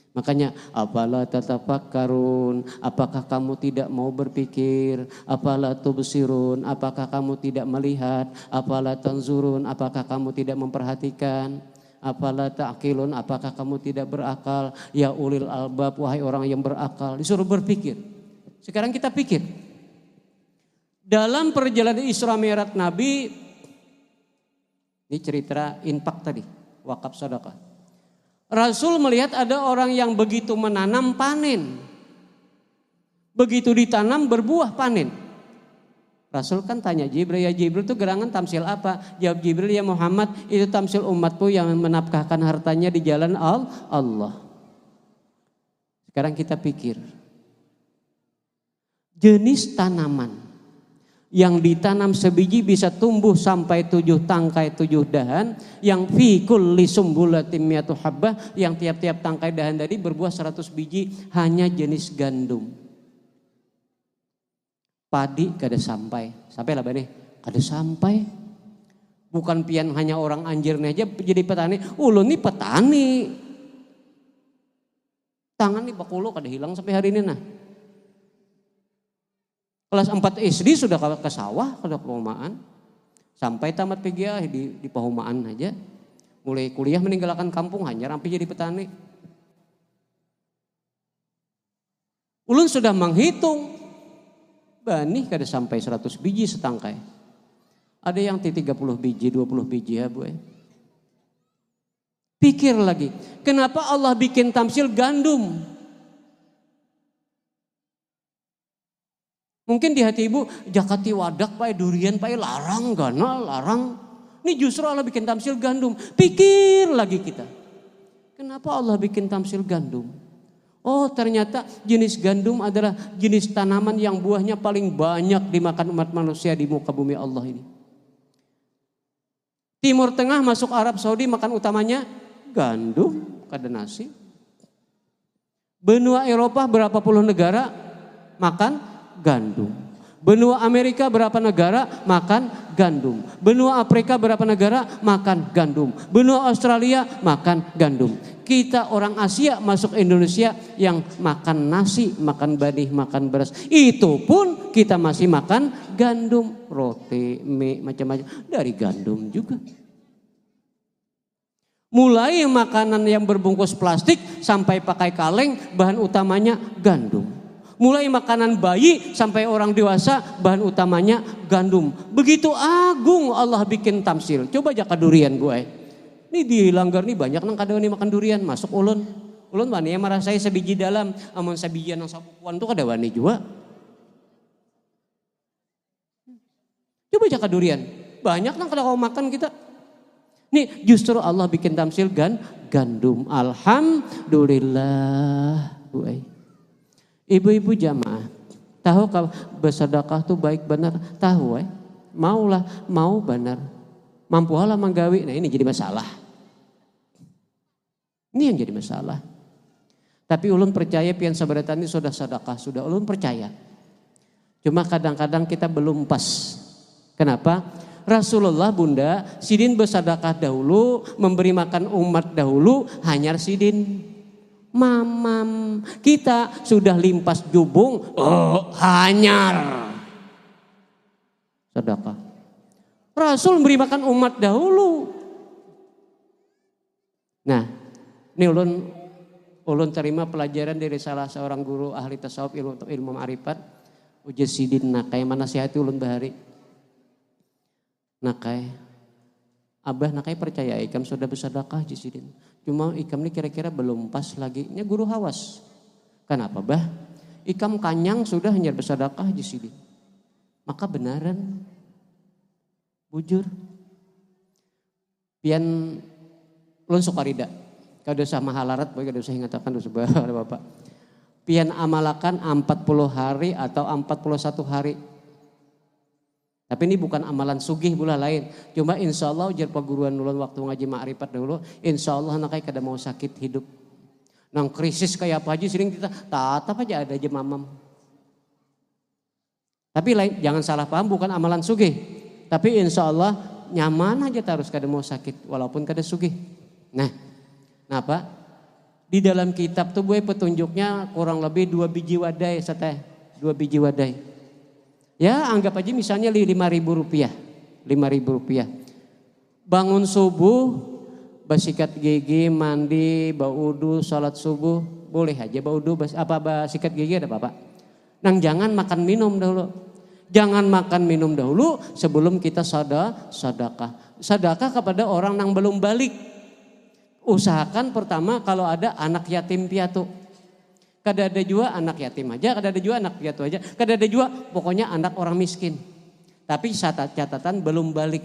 Makanya afala tatafakkarun, apakah kamu tidak mau berpikir? Afala tubsirun, apakah kamu tidak melihat? Afala tanzurun, apakah kamu tidak memperhatikan? Afala ta'qilun, apakah kamu tidak berakal? Ya ulil albab, wahai orang yang berakal. Disuruh berpikir. Sekarang kita pikir. Dalam perjalanan Isra Mi'raj Nabi, ini cerita infak tadi, wakaf sedekah. Rasul melihat ada orang yang begitu menanam panen. Begitu ditanam berbuah panen. Rasul kan tanya Jibril, ya Jibril itu gerangan tamsil apa? Jawab Jibril, ya Muhammad itu tamsil umatku yang menafkahkan hartanya di jalan Allah. Sekarang kita pikir. Jenis tanaman yang ditanam sebiji bisa tumbuh sampai 7 tangkai 7 dahan, yang fi kulli sumbulatin mi'atu habbah, yang tiap-tiap tangkai dahan tadi berbuah 100 biji, hanya jenis gandum. Padi kada sampai lah bane, kada sampai. Bukan pian hanya orang anjirnya aja jadi petani, ulun nih petani. Tangan nih bakulo kada hilang sampai hari ini nah. Kelas 4 SD sudah ke sawah, ke perumahan. Sampai tamat PGA di perumahan aja. Mulai kuliah meninggalkan kampung hanya rampi jadi petani. Ulun sudah menghitung. Bani kada sampai 100 biji setangkai. Ada yang 30 biji, 20 biji ya Bu. Pikir lagi, kenapa Allah bikin tamsil gandum? Mungkin di hati ibu, jakati wadak pakai durian pakai larang, gana larang. Ini justru Allah bikin tamsil gandum. Pikir lagi kita, kenapa Allah bikin tamsil gandum? Oh ternyata jenis gandum adalah jenis tanaman yang buahnya paling banyak dimakan umat manusia di muka bumi Allah ini. Timur Tengah masuk Arab Saudi makan utamanya gandum, kada nasi. Benua Eropa berapa puluh negara makan gandum. Benua Amerika berapa negara makan gandum. Benua Afrika berapa negara makan gandum. Benua Australia makan gandum. Kita orang Asia masuk Indonesia yang makan nasi, makan benih, makan beras. Itu pun kita masih makan gandum, roti, mie, macam-macam dari gandum juga. Mulai makanan yang berbungkus plastik sampai pakai kaleng, bahan utamanya gandum. Mulai makanan bayi sampai orang dewasa, bahan utamanya gandum. Begitu agung Allah bikin tamsil. Coba aja durian gue. Ini di Langgar nih banyak nang kada wani makan durian, masuk ulun. Ulun wani yang marah saya sebiji dalam, amun sabijian nang sapupuan tuh kada wani juga. Coba aja durian. Banyak nang kada mau makan kita. Nih justru Allah bikin tamsil gandum. Alhamdulillah. Ibu-ibu jamaah, tahu kalau bersedekah tuh baik benar? Tahu maulah, mau benar. Mampu halah manggawi, nah ini jadi masalah. Ini yang jadi masalah. Tapi ulun percaya pian sabaratan ini sudah sedekah, sudah ulun percaya. Cuma kadang-kadang kita belum pas. Kenapa? Rasulullah bunda, sidin bersedekah dahulu, memberi makan umat dahulu, hanyar sidin. Mamam, kita sudah limpas jubung, hanyar. Sedekah. Rasul memberi makan umat dahulu. Nah, ini ulun terima pelajaran dari salah seorang guru ahli tasawuf ilmu ma'rifat. Uji sidin nakai mana nasihati ulun bahari. Nakai, abah nakai percaya ikam sudah bersedekah uji sidin. Cuma ikam ini kira-kira belum pas lagi. Ini guru hawas. Kenapa bah? Ikam kanyang sudah hanya bersedekah uji sidin. Maka benaran. Bujur. Pian ulun sukarida. Kada usah mahalarat, boy kada usah ingatakan dosa Bapak. Pian amalakan 40 hari atau 41 hari. Tapi ini bukan amalan sugih pula lain. Cuma insya Allah ujar paguruan ulun waktu ngaji ma'rifat dulu, insya Allah nakai kada mau sakit hidup. Nang krisis kayak apa aja sering kita tatap aja ada aja mamam. Tapi lain, jangan salah paham, bukan amalan sugih. Tapi insya Allah nyaman aja terus kada mau sakit walaupun kada sugih. Nah, kenapa? Di dalam kitab tuh gue petunjuknya kurang lebih 2 biji wadai sateh, 2 biji wadai. Ya anggap aja misalnya 5.000 rupiah, 5.000 rupiah. Bangun subuh, basikat gigi, mandi, baudu, salat subuh, boleh aja baudu, basikat gigi ada apa-apa. Nang jangan makan minum dahulu. Jangan makan minum dahulu sebelum kita sedekah. Sedekah kepada orang yang belum balik. Usahakan pertama kalau ada anak yatim piatu. Kada ada juga anak yatim aja, kada ada juga anak piatu aja. Kada ada juga pokoknya anak orang miskin. Tapi catatan belum balik.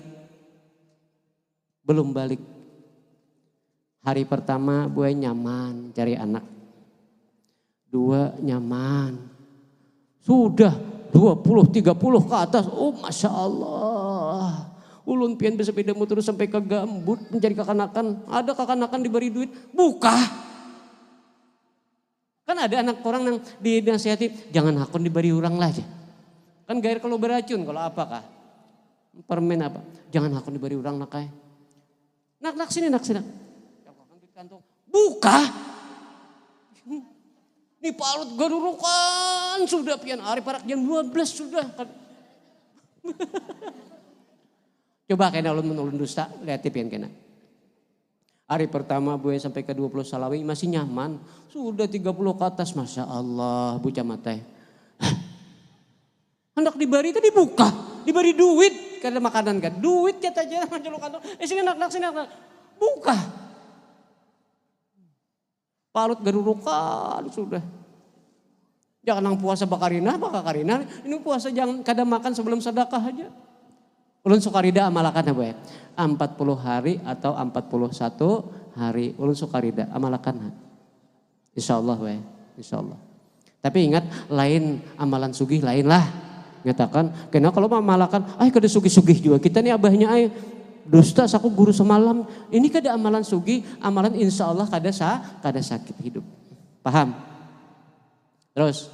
Belum balik. Hari pertama gue nyaman cari anak. 2 nyaman. Sudah 20-30 ke atas, oh Masya Allah. Ulun pian bersepeda motor sampai ke Gambut mencari kakanakan. Ada kakanakan diberi duit, buka. Kan ada anak orang yang dinasihati, jangan hakun diberi orang lah aja. Kan gair kalau beracun, kalau apakah? Permen apa? Jangan hakun diberi orang nakai. Nak sini. Buka. Ini palut gadurukan sudah pian hari parak jam 12 sudah. Coba kena ulun dusta, lihat pian kena. Hari pertama gue sampai ke 20 salawi masih nyaman. Sudah 30 ke atas, Masya Allah bocah matai. Hendak diberi tadi buka, diberi duit. Karena makanan kan, duit jatah aja. Sini nak, buka. Palut garurukan sudah. Jangan nang puasa bakarina. Ini puasa jangan kada makan sebelum sedekah aja. Ulun sukarida amalakan apa ya? 40 hari atau 41 hari. Ulun sukarida amalakan. Insyaallah we, insyaallah. Tapi ingat lain amalan sugih lain lah. Nyatakan, karena kalau amalakan, kada sugih-sugih juga. Kita nih abahnya dusta saku guru semalam. Ini kada amalan sugih, amalan insyaallah kada sakit hidup. Paham? Terus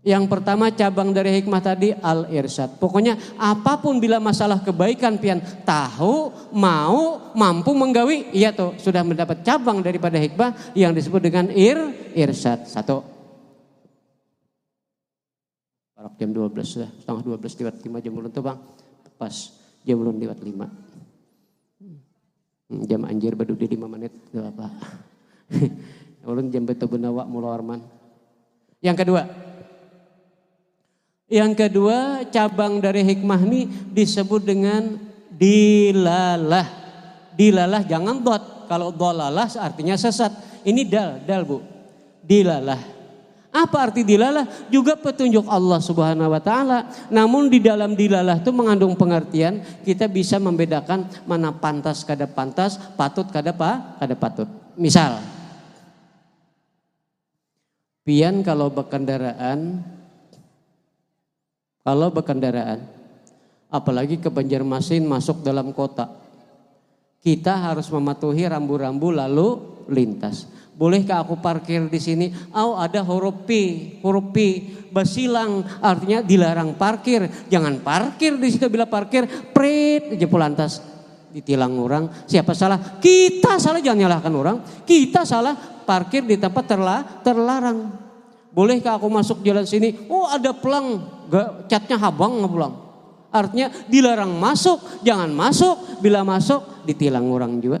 yang pertama cabang dari hikmah tadi al-irsyad. Pokoknya apapun bila masalah kebaikan pian tahu, mau, mampu menggawi, iya tuh sudah mendapat cabang daripada hikmah yang disebut dengan irsyad. Satu. Parak jam 12 sudah, setengah 12 lewat 5 jam ulun tuh bang. Pas jam ulun lewat 5. Jam anjir baru di 5 menit gak apa. Ulun jam betul benawa mula arman. Yang kedua cabang dari hikmah ini disebut dengan dilalah. Dilalah jangan dot. Kalau dolalah artinya sesat. Ini dal bu. Dilalah. Apa arti dilalah? Juga petunjuk Allah Subhanahu wa taala. Namun di dalam dilalah itu mengandung pengertian kita bisa membedakan mana pantas kada pantas, patut kada patut. Misal pian kalau berkendaraan apalagi ke Banjarmasin masuk dalam kota, kita harus mematuhi rambu-rambu lalu lintas. Bolehkah aku parkir di sini? Ada huruf P basilang, artinya dilarang parkir. Jangan parkir di situ, bila parkir prit aja lantas ditilang orang. Siapa salah? Kita salah, jangan nyalahkan orang. Kita salah parkir di tempat terlarang. Bolehkah aku masuk jalan sini? Ada pelang, catnya habang ngepulang. Artinya dilarang masuk, jangan masuk. Bila masuk ditilang orang juga.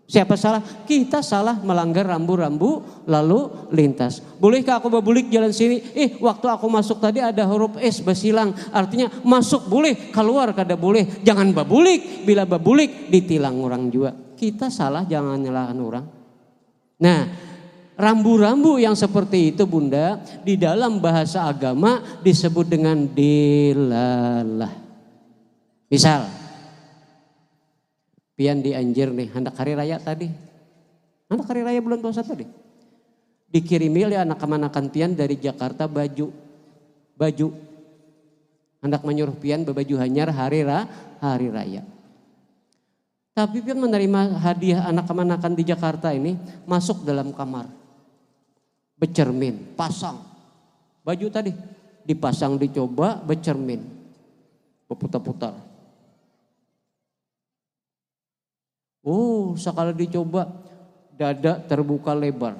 Siapa salah? Kita salah melanggar rambu-rambu lalu lintas. Bolehkah aku babulik jalan sini? Waktu aku masuk tadi ada huruf S basilang. Artinya masuk boleh, keluar kada boleh. Jangan babulik. Bila babulik ditilang orang juga. Kita salah, jangan nyalahkan orang. Nah, rambu-rambu yang seperti itu bunda di dalam bahasa agama disebut dengan dilalah. Misal pian dianjir nih hendak hari raya tadi. Hendak hari raya bulan puasa tadi. Dikirimi oleh anak-anakan pian dari Jakarta baju. Hendak menyuruh pian berbaju hanyar hari raya. Tapi pian menerima hadiah anak-anakan di Jakarta ini masuk dalam kamar. Bercermin, pasang. Baju tadi dipasang, dicoba, bercermin. Berputar-putar. Sekali dicoba dada terbuka lebar.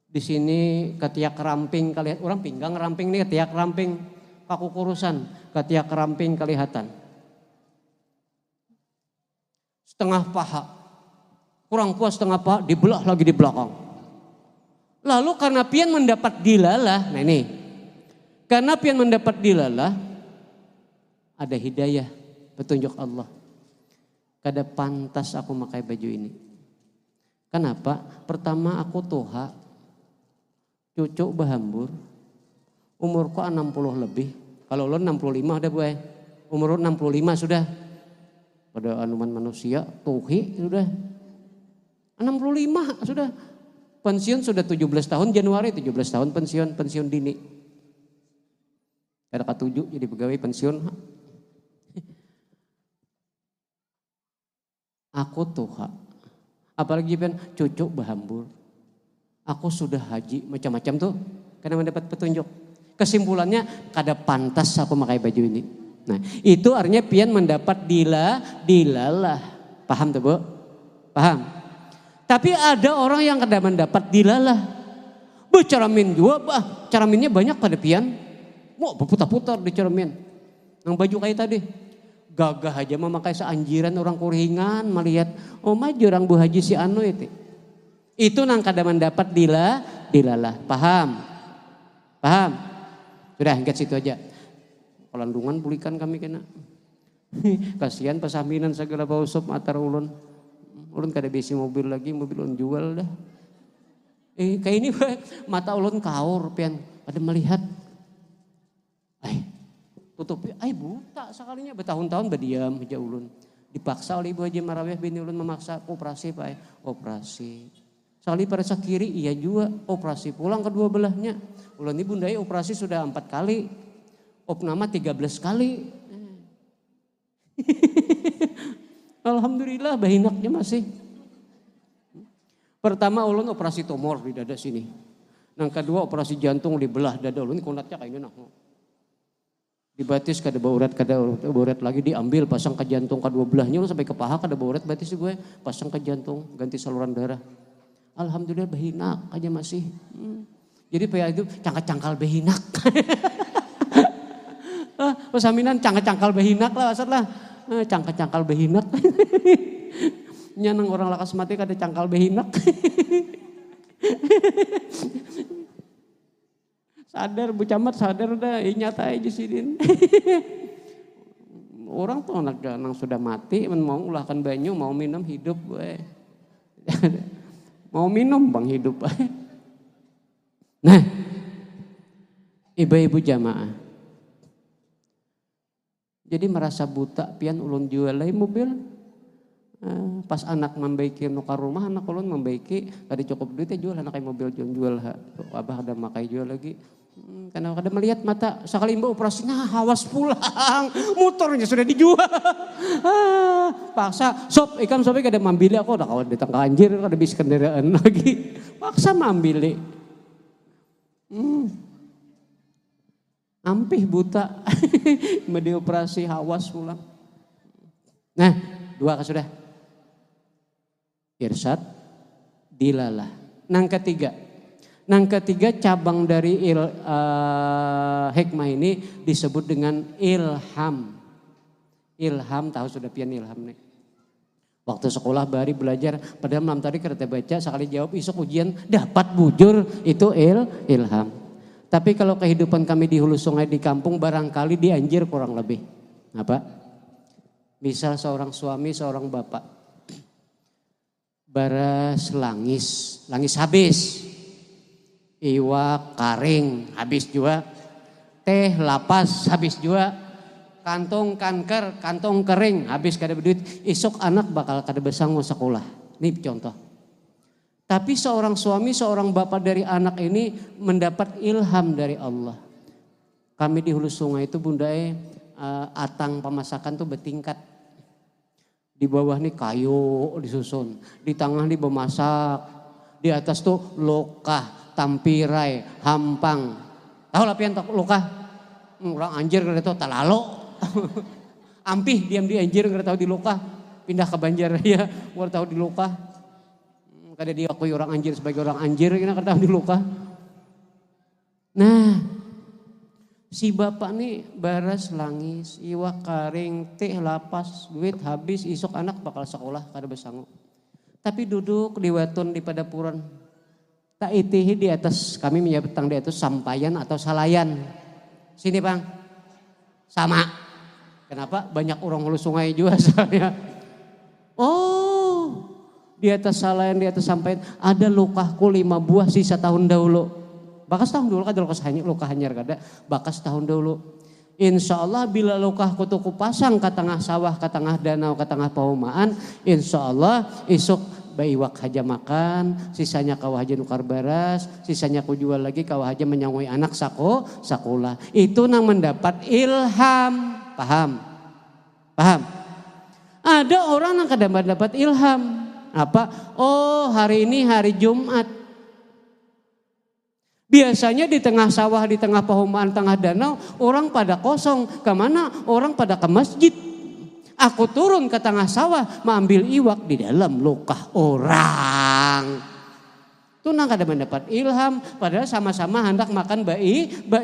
Di sini ketiak ramping kelihatan, orang pinggang ramping nih ketiak ramping, kaku kurusan, ketiak ramping kelihatan. Setengah paha, kurang puas setengah paha dibelah lagi di belakang. Lalu karena pian mendapat dilalah, nah ini, karena pian mendapat dilalah, ada hidayah, petunjuk Allah. Kada pantas aku pakai baju ini. Kenapa? Pertama aku toha, cucu bahambur, umurku 60 lebih. Kalau lo 65 udah buai, umur 65 sudah. Pada anuman manusia, tuhi sudah. 65 sudah. Pensiun sudah 17 tahun, Januari 17 tahun pensiun dini. Kada ketujuh jadi pegawai pensiun. Aku tuha, apalagi kan cucu bahambur. Aku sudah haji macam-macam tuh, karena mendapat petunjuk. Kesimpulannya kada pantas aku pakai baju ini. Nah itu artinya pian mendapat dilalah. Paham tuh bu? Paham? Tapi ada orang yang kada mendapat dilalah. Bercermin juga, cerminnya banyak pada pian. Berputar-putar di cermin. Yang baju kayak tadi. Gagah aja memakai seanjiran orang kuringan melihat maju orang Bu Haji si anu itu nang kada mendapat dilalah. Paham? Sudah hingga situ aja. Pelandungan pulihkan kami kena. Kasihan pesaminan segala bau sup matar ulun. Ulun kada bisi mobil lagi, mobil ulun jual dah. Kayak ini mata ulun kaur pian pada melihat. Tutup, buta sekalinya bertahun-tahun berdiam aja ulun. Dipaksa oleh Ibu Haji Marawiyah bini ulun memaksa operasi Pak. Operasi. Sekali pada kiri iya juga operasi pulang kedua belahnya. Ulun ini bundai operasi sudah 4 kali. Opnama 13 kali. Alhamdulillah bahinaknya masih. Pertama ulun operasi tumor di dada sini. Yang kedua operasi jantung dibelah dada ulun kunatnya kayak ini dibatis kada baurat lagi diambil pasang ke jantung kedua belahnya ulun sampai ke paha kada baurat batis gue pasang ke jantung ganti saluran darah. Alhamdulillah behinak aja masih. Jadi kayak itu cangkal behinak. Pesaminan cangkal behinak lah maksud lah. Cangkal behinak. Nyanang orang lakas mati kada cangkal behinak. Sadar Bu Camat sadar dah nyata aja sidin. Orang tuh anak sudah mati mau ulahkan banyu mau minum hidup we. Mau minum bang hidup. Nah, ibu-ibu jamaah. Jadi merasa buta pian ulun jual lagi mobil. Pas anak membaiki nukar rumah anak ulun membaiki kada cukup duitnya jual anak mobil jual abah ada makai jual lagi. Karena kada melihat mata sekali mbak operasinya hawas pulang motornya sudah dijual. Paksa sop ikan sopnya kada mambili aku udah kawan datang ke anjir kada bisa kendaraan lagi paksa mambili. Ampih buta medi operasi hawas pulang. Nah 2 sudah irsyad dilalah. Nang ketiga cabang dari hikmah ini disebut dengan ilham. Ilham tahu sudah pian ilham nih. Waktu sekolah bari belajar padahal malam tadi kereta baca sekali jawab isuk ujian dapat bujur itu ilham. Tapi kalau kehidupan kami di hulu sungai di kampung barangkali dianjir kurang lebih. Apa? Misal seorang suami seorang bapak baras langis habis. Iwak karing habis juga, teh lapas habis juga, kantong kanker, kantong kering habis kada berduit, isok anak bakal kada bersanggup sekolah. Ini contoh. Tapi seorang suami, seorang bapak dari anak ini mendapat ilham dari Allah. Kami di hulu sungai itu bundai atang pemasakan tuh bertingkat. Di bawah nih kayu disusun, di tengah nih bemasak, di atas tuh lokah. Tampirai, hampang. Tahu lah pian lokah? Orang anjir kada tahu talalo. Ampih diam di anjir kada tahu di lokah. Pindah ke Banjaraya, kada tahu di lokah. Kada diakui orang anjir sebagai orang anjir, kada tahu di lokah. Nah, si bapak nih baras langis, iwak karing, teh lapas, duit habis, isok anak bakal sekolah kada bersanggup. Tapi duduk di weton di padapuran. Tak itihi di atas, kami menyebut di atas sampayan atau salayan. Sini bang, sama. Kenapa? Banyak orang hulu sungai juga soalnya. Oh, di atas salayan, di atas sampayan ada lokahku 5 buah sisa tahun dahulu. Bakas tahun dulu kada lokah hanyar kada, bakas tahun dahulu. Insya Allah bila lokahku tuh kupasang ke tengah sawah, ke tengah danau, ke tengah paumaan, insya Allah isuk baiwak haja makan, sisanya kawah haja nukar baras, sisanya ku jual lagi kawah haja menyangui anak sakolah. Itu nang mendapat ilham. Paham? Ada orang yang kadang mendapat ilham. Apa? Oh hari ini hari Jumat. Biasanya di tengah sawah, di tengah paumaan, tengah danau, orang pada kosong. Kemana? Orang pada ke masjid. Aku turun ke tengah sawah mengambil iwak di dalam lokah orang. Itu nang kada mendapat ilham. Padahal sama-sama hendak makan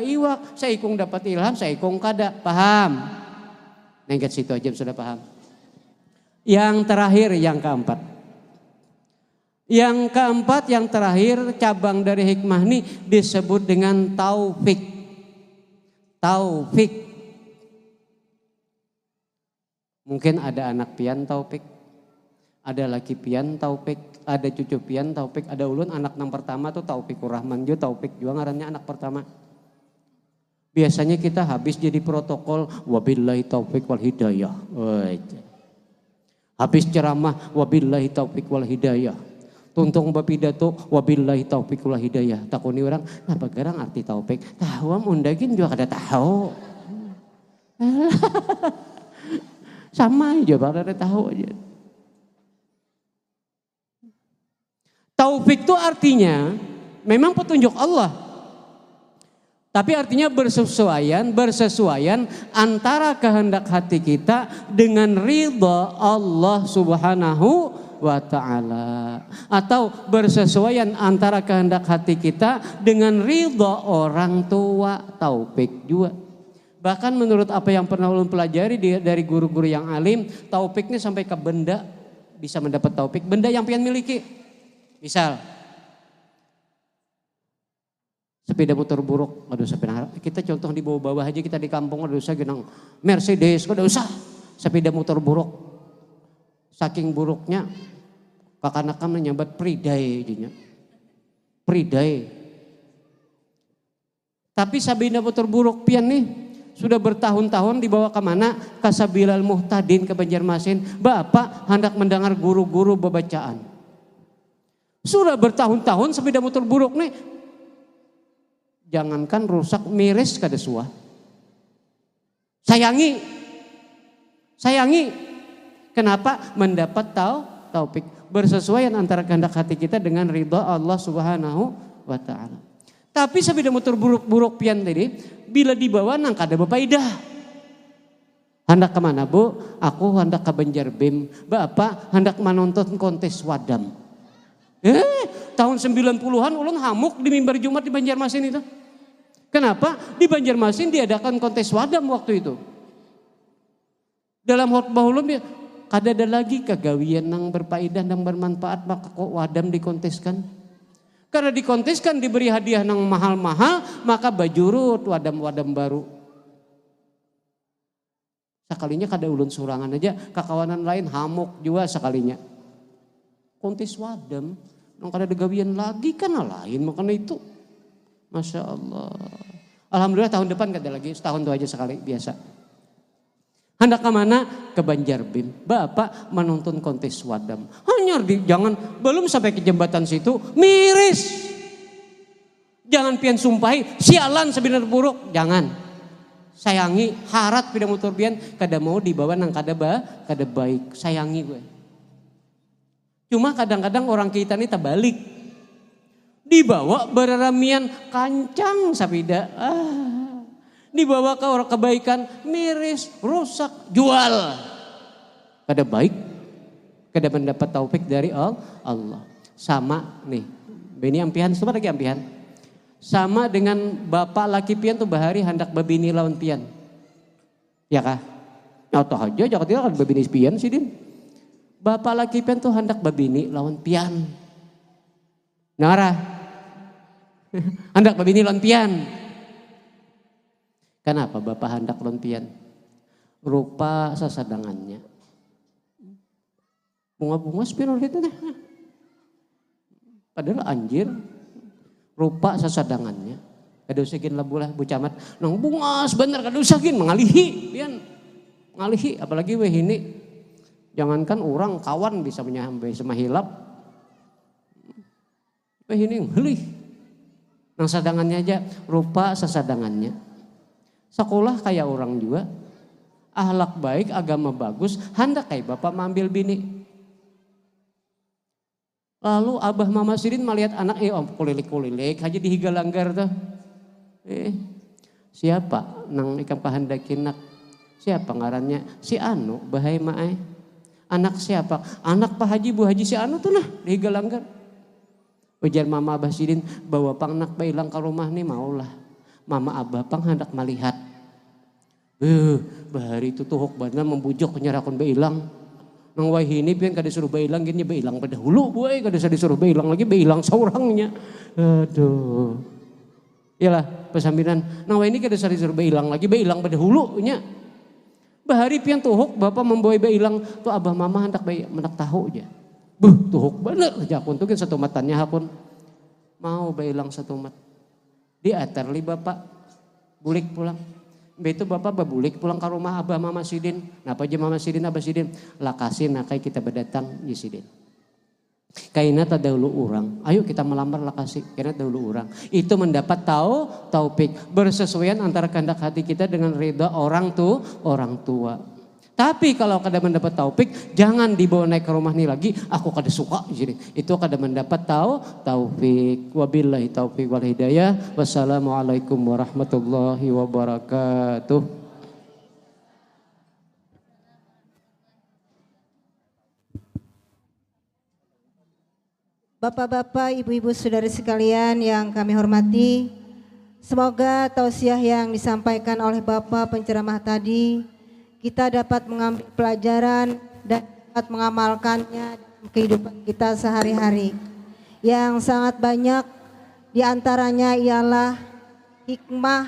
iwak. Saikung dapat ilham, saikung kada. Paham? Nengket situ aja sudah paham. Yang terakhir, yang keempat. Yang keempat, yang terakhir cabang dari hikmah ini disebut dengan taufik. Taufik. Mungkin ada anak pian taufik. Ada laki pian Taufik, ada cucu pian Taufik, ada ulun anak yang pertama tuh Taufikur Rahman juga, Taufik juga ngarannya anak pertama. Biasanya kita habis jadi protokol wabillahi taufik wal hidayah. Habis ceramah wabillahi taufik wal hidayah. Tuntung bapidato wabillahi taufik wal hidayah. Takuni orang, apa garang arti taufik? Tahu undagin juga kada tahu. Sama aja pada tahu aja. Taufik itu artinya memang petunjuk Allah. Tapi artinya bersesuaian antara kehendak hati kita dengan ridha Allah Subhanahu wa ta'ala. Atau bersesuaian antara kehendak hati kita dengan ridha orang tua, taufik juga. Bahkan menurut apa yang pernah ulun pelajari dari guru-guru yang alim, taufiknya sampai ke benda bisa mendapat taufik. Benda yang pian miliki. Misal sepeda motor buruk, aduh sepeda kita contoh di bawah-bawah aja kita di kampung aduh usah genang Mercedes, aduh usah sepeda motor buruk. Saking buruknya kakanakan menyambat pridai jadinya. Pridai. Tapi sepeda motor buruk pian nih sudah bertahun-tahun dibawa ke mana? Ke Sabilal Muhtadin ke Banjarmasin. Bapak hendak mendengar guru-guru bacaan. Sudah bertahun-tahun sepeda motor buruk nih jangankan rusak, miris kada suah. Sayangi. Kenapa? Mendapat taufik. Bersesuaian antara kehendak hati kita dengan ridha Allah Subhanahu wa ta'ala. Tapi sepeda motor buruk pian tadi, bila dibawa nang kada bepaidah. Hendak kemana bu? Aku hendak ke Banjarbim. Bapak hendak menonton kontes wadam. Tahun 90-an ulun hamuk di mimbar Jumat di Banjarmasin itu. Kenapa? Di Banjarmasin diadakan kontes wadam waktu itu. Dalam khotbah ulun dia kada ada lagi kegawian yang berfaedah dan bermanfaat maka kok wadam dikonteskan. Karena dikonteskan diberi hadiah yang mahal-mahal maka bajurut wadam-wadam baru. Sekalinya kada ulun surangan aja, kakawanan lain hamuk juga sekalinya. Kontes wadam, nang kada ada gawian lagi kan lain makanya itu. Masya Allah. Alhamdulillah tahun depan kada lagi, setahun itu aja sekali biasa. Hendak ke mana? Ke Banjarbin. Bapak menonton kontes wadam. Hanya jangan belum sampai ke jembatan situ miris. Jangan pian sumpahi sialan sebenarnya buruk, jangan. Sayangi harat pida motor pian kada mau dibawa nang kada baik. Sayangi gue. Cuma kadang-kadang orang kita ini terbalik. Dibawa beraramian kancang sapida. Dibawa ke orang kebaikan miris, rusak, jual. Kada baik. Kada mendapat taufik dari Allah. Sama nih. Bini ampihan, coba lagi ampihan. Sama dengan bapak laki pian tuh bahari hendak babini lawan pian. Ya kah? Atau aja jangan tidak kan babini pian sih din. Bapak laki pian tuh hendak babini lawan pian. Nara. Hendak babini lawan pian. Kenapa bapak hendak lawan pian? Rupa sasadangannya. Bunga-bunga spiral itu deh. Padahal anjir. Rupa sasadangannya. Kada usahin labulah bu camat. Nang bungas bener kada usahin mengalihi pian. Ngalihi apalagi weh ini. Jangankan orang kawan bisa menyambai semahilap. Weh ini ngalih. Nang sadangannya aja rupa sasadangannya. Sekolah kayak orang juga. Ahlak baik, agama bagus. Hendak kayak bapak mengambil bini. Lalu abah mama sirin melihat anak kulilik-kulilik aja dihiga langgar tuh. Siapa nang ikam kahandakin nak? Siapa ngarannya? Si Anu bahai mae. Anak siapa? Anak Pak Haji Bu Haji si Anu tuh nah dihiga langgar. Ujar mama abah sirin bawa pang nak bailang ke rumah nih maulah. Mama abah pang hendak melihat. Bahari itu tuh hok benar membujuk penyerakun bailang. Nang wahini pian kada disuruh bailang gini bailang pada hulu boy kada disuruh bailang lagi bailang seorangnya. Aduh. Iyalah pesambiran nang wahini kada disuruh bailang lagi bailang pada hulunya. Bahari pian tuhuk bapak membawa bayi ilang tuh abah mama hendak bayi mendak tahu aja. Tuhuk bener aja akun tuh satu matanya akun mau bayi ilang satu mat. Di atarli bapak bulik pulang. Begitu bapak babulik pulang ke rumah abah mama sidin. Napa aja mama sidin abah sidin lakasin nakai kita berdatang di sidin. Kaina dahulu orang, ayo kita melamar lakasi, kaina dahulu orang. Itu mendapat taufik bersesuaian antara kehendak hati kita dengan ridha orang tua. Tapi kalau kada mendapat taufik, jangan dibawa naik ke rumah nih lagi. Aku kada suka jadi. Itu kada mendapat taufik. Wabillahi taufik wal hidayah. Wassalamualaikum warahmatullahi wabarakatuh. Bapak-bapak, ibu-ibu, saudari sekalian yang kami hormati, semoga tausiah yang disampaikan oleh Bapak penceramah tadi kita dapat mengambil pelajaran dan dapat mengamalkannya dalam kehidupan kita sehari-hari. Yang sangat banyak diantaranya ialah hikmah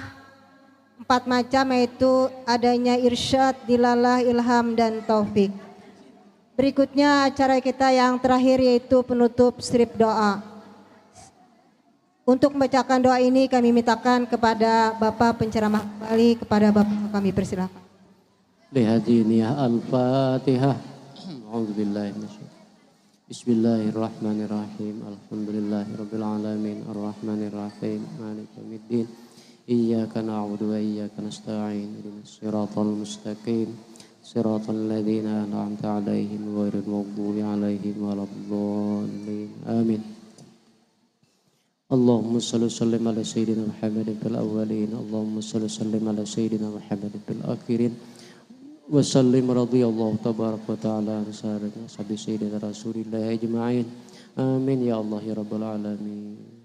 4 macam, yaitu adanya irsyad, dilalah, ilham, dan taufik. Berikutnya acara kita yang terakhir yaitu penutup strip doa. Untuk membacakan doa ini kami mintakan kepada Bapak penceramah kembali, kepada Bapak kami persilakan. Lihadiniyah al-fatihah. A'udzubillahi minasyaitonir. Bismillahirrahmanirrahim. Alhamdulillahirabbil alamin arrahmanirrahim maliki yaumiddin. Iyyaka na'budu wa iyyaka nasta'in. Ihdinas siratal mustaqim. Siratal ladzina an'amta 'alaihim ghairil maghdubi 'alaihim waladdallin. Amin. Allahumma shalli sallim ala sayyidina Muhammadin fil awwalin. Allahumma shalli sallim ala sayyidina Muhammadin fil akhirin. Wa sallim radhiyallahu tabaraka wa ta'ala an sayyidina Rasulillah ajma'in. Amin ya Allah ya rabbal alamin.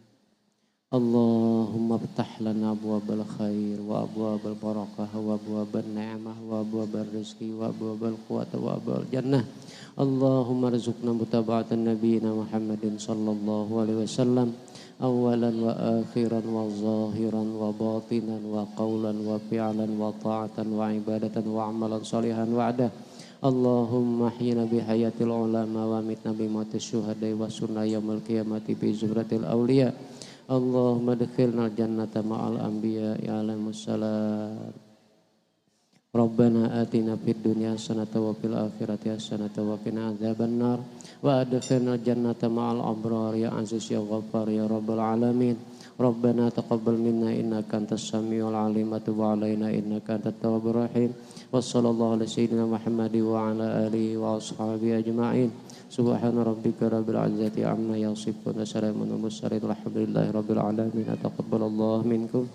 Allahumma ftah lana abwabal khair wa abwabal barakah wa abwabal ni'mah wa abwabal rizki wa abwabal quwwata wa abwabal jannah. Allahumma rizukna mutaba'atan nabiyina Muhammadin sallallahu alaihi wasallam awalan wa akhiran wa zahiran wa batinan wa qawlan wa fi'lan wa ta'atan wa ibadatan wa amalan salihan wa'ada. Allahumma ahyina bihayatil ulama wa mitna bimatis syuhadai wa sunnah yaumil qiyamati bi zumratil awliya. Allahumma adkhilna jannata ma'al anbiya ya alaihimus salam. Rabbana atina fid dunya hasanatan wa fil akhirati hasanatan wa qina adzabannar wa adkhilna jannata ma'al abrar ya aziz ya ghaffar ya rabbal alamin. Rabbana taqabbal minna innaka antas samiul alim wa tub alaina innaka antat tawwabur rahim. Wassallallahu ala sayyidina Muhammadi wa ala alihi wa ashabihi ajma'in. Subhana rabbika rabbil izzati amma yasifun wa salamun alal mursalin walhamdulillahi rabbil alamin. Taqabbalallahu minkum.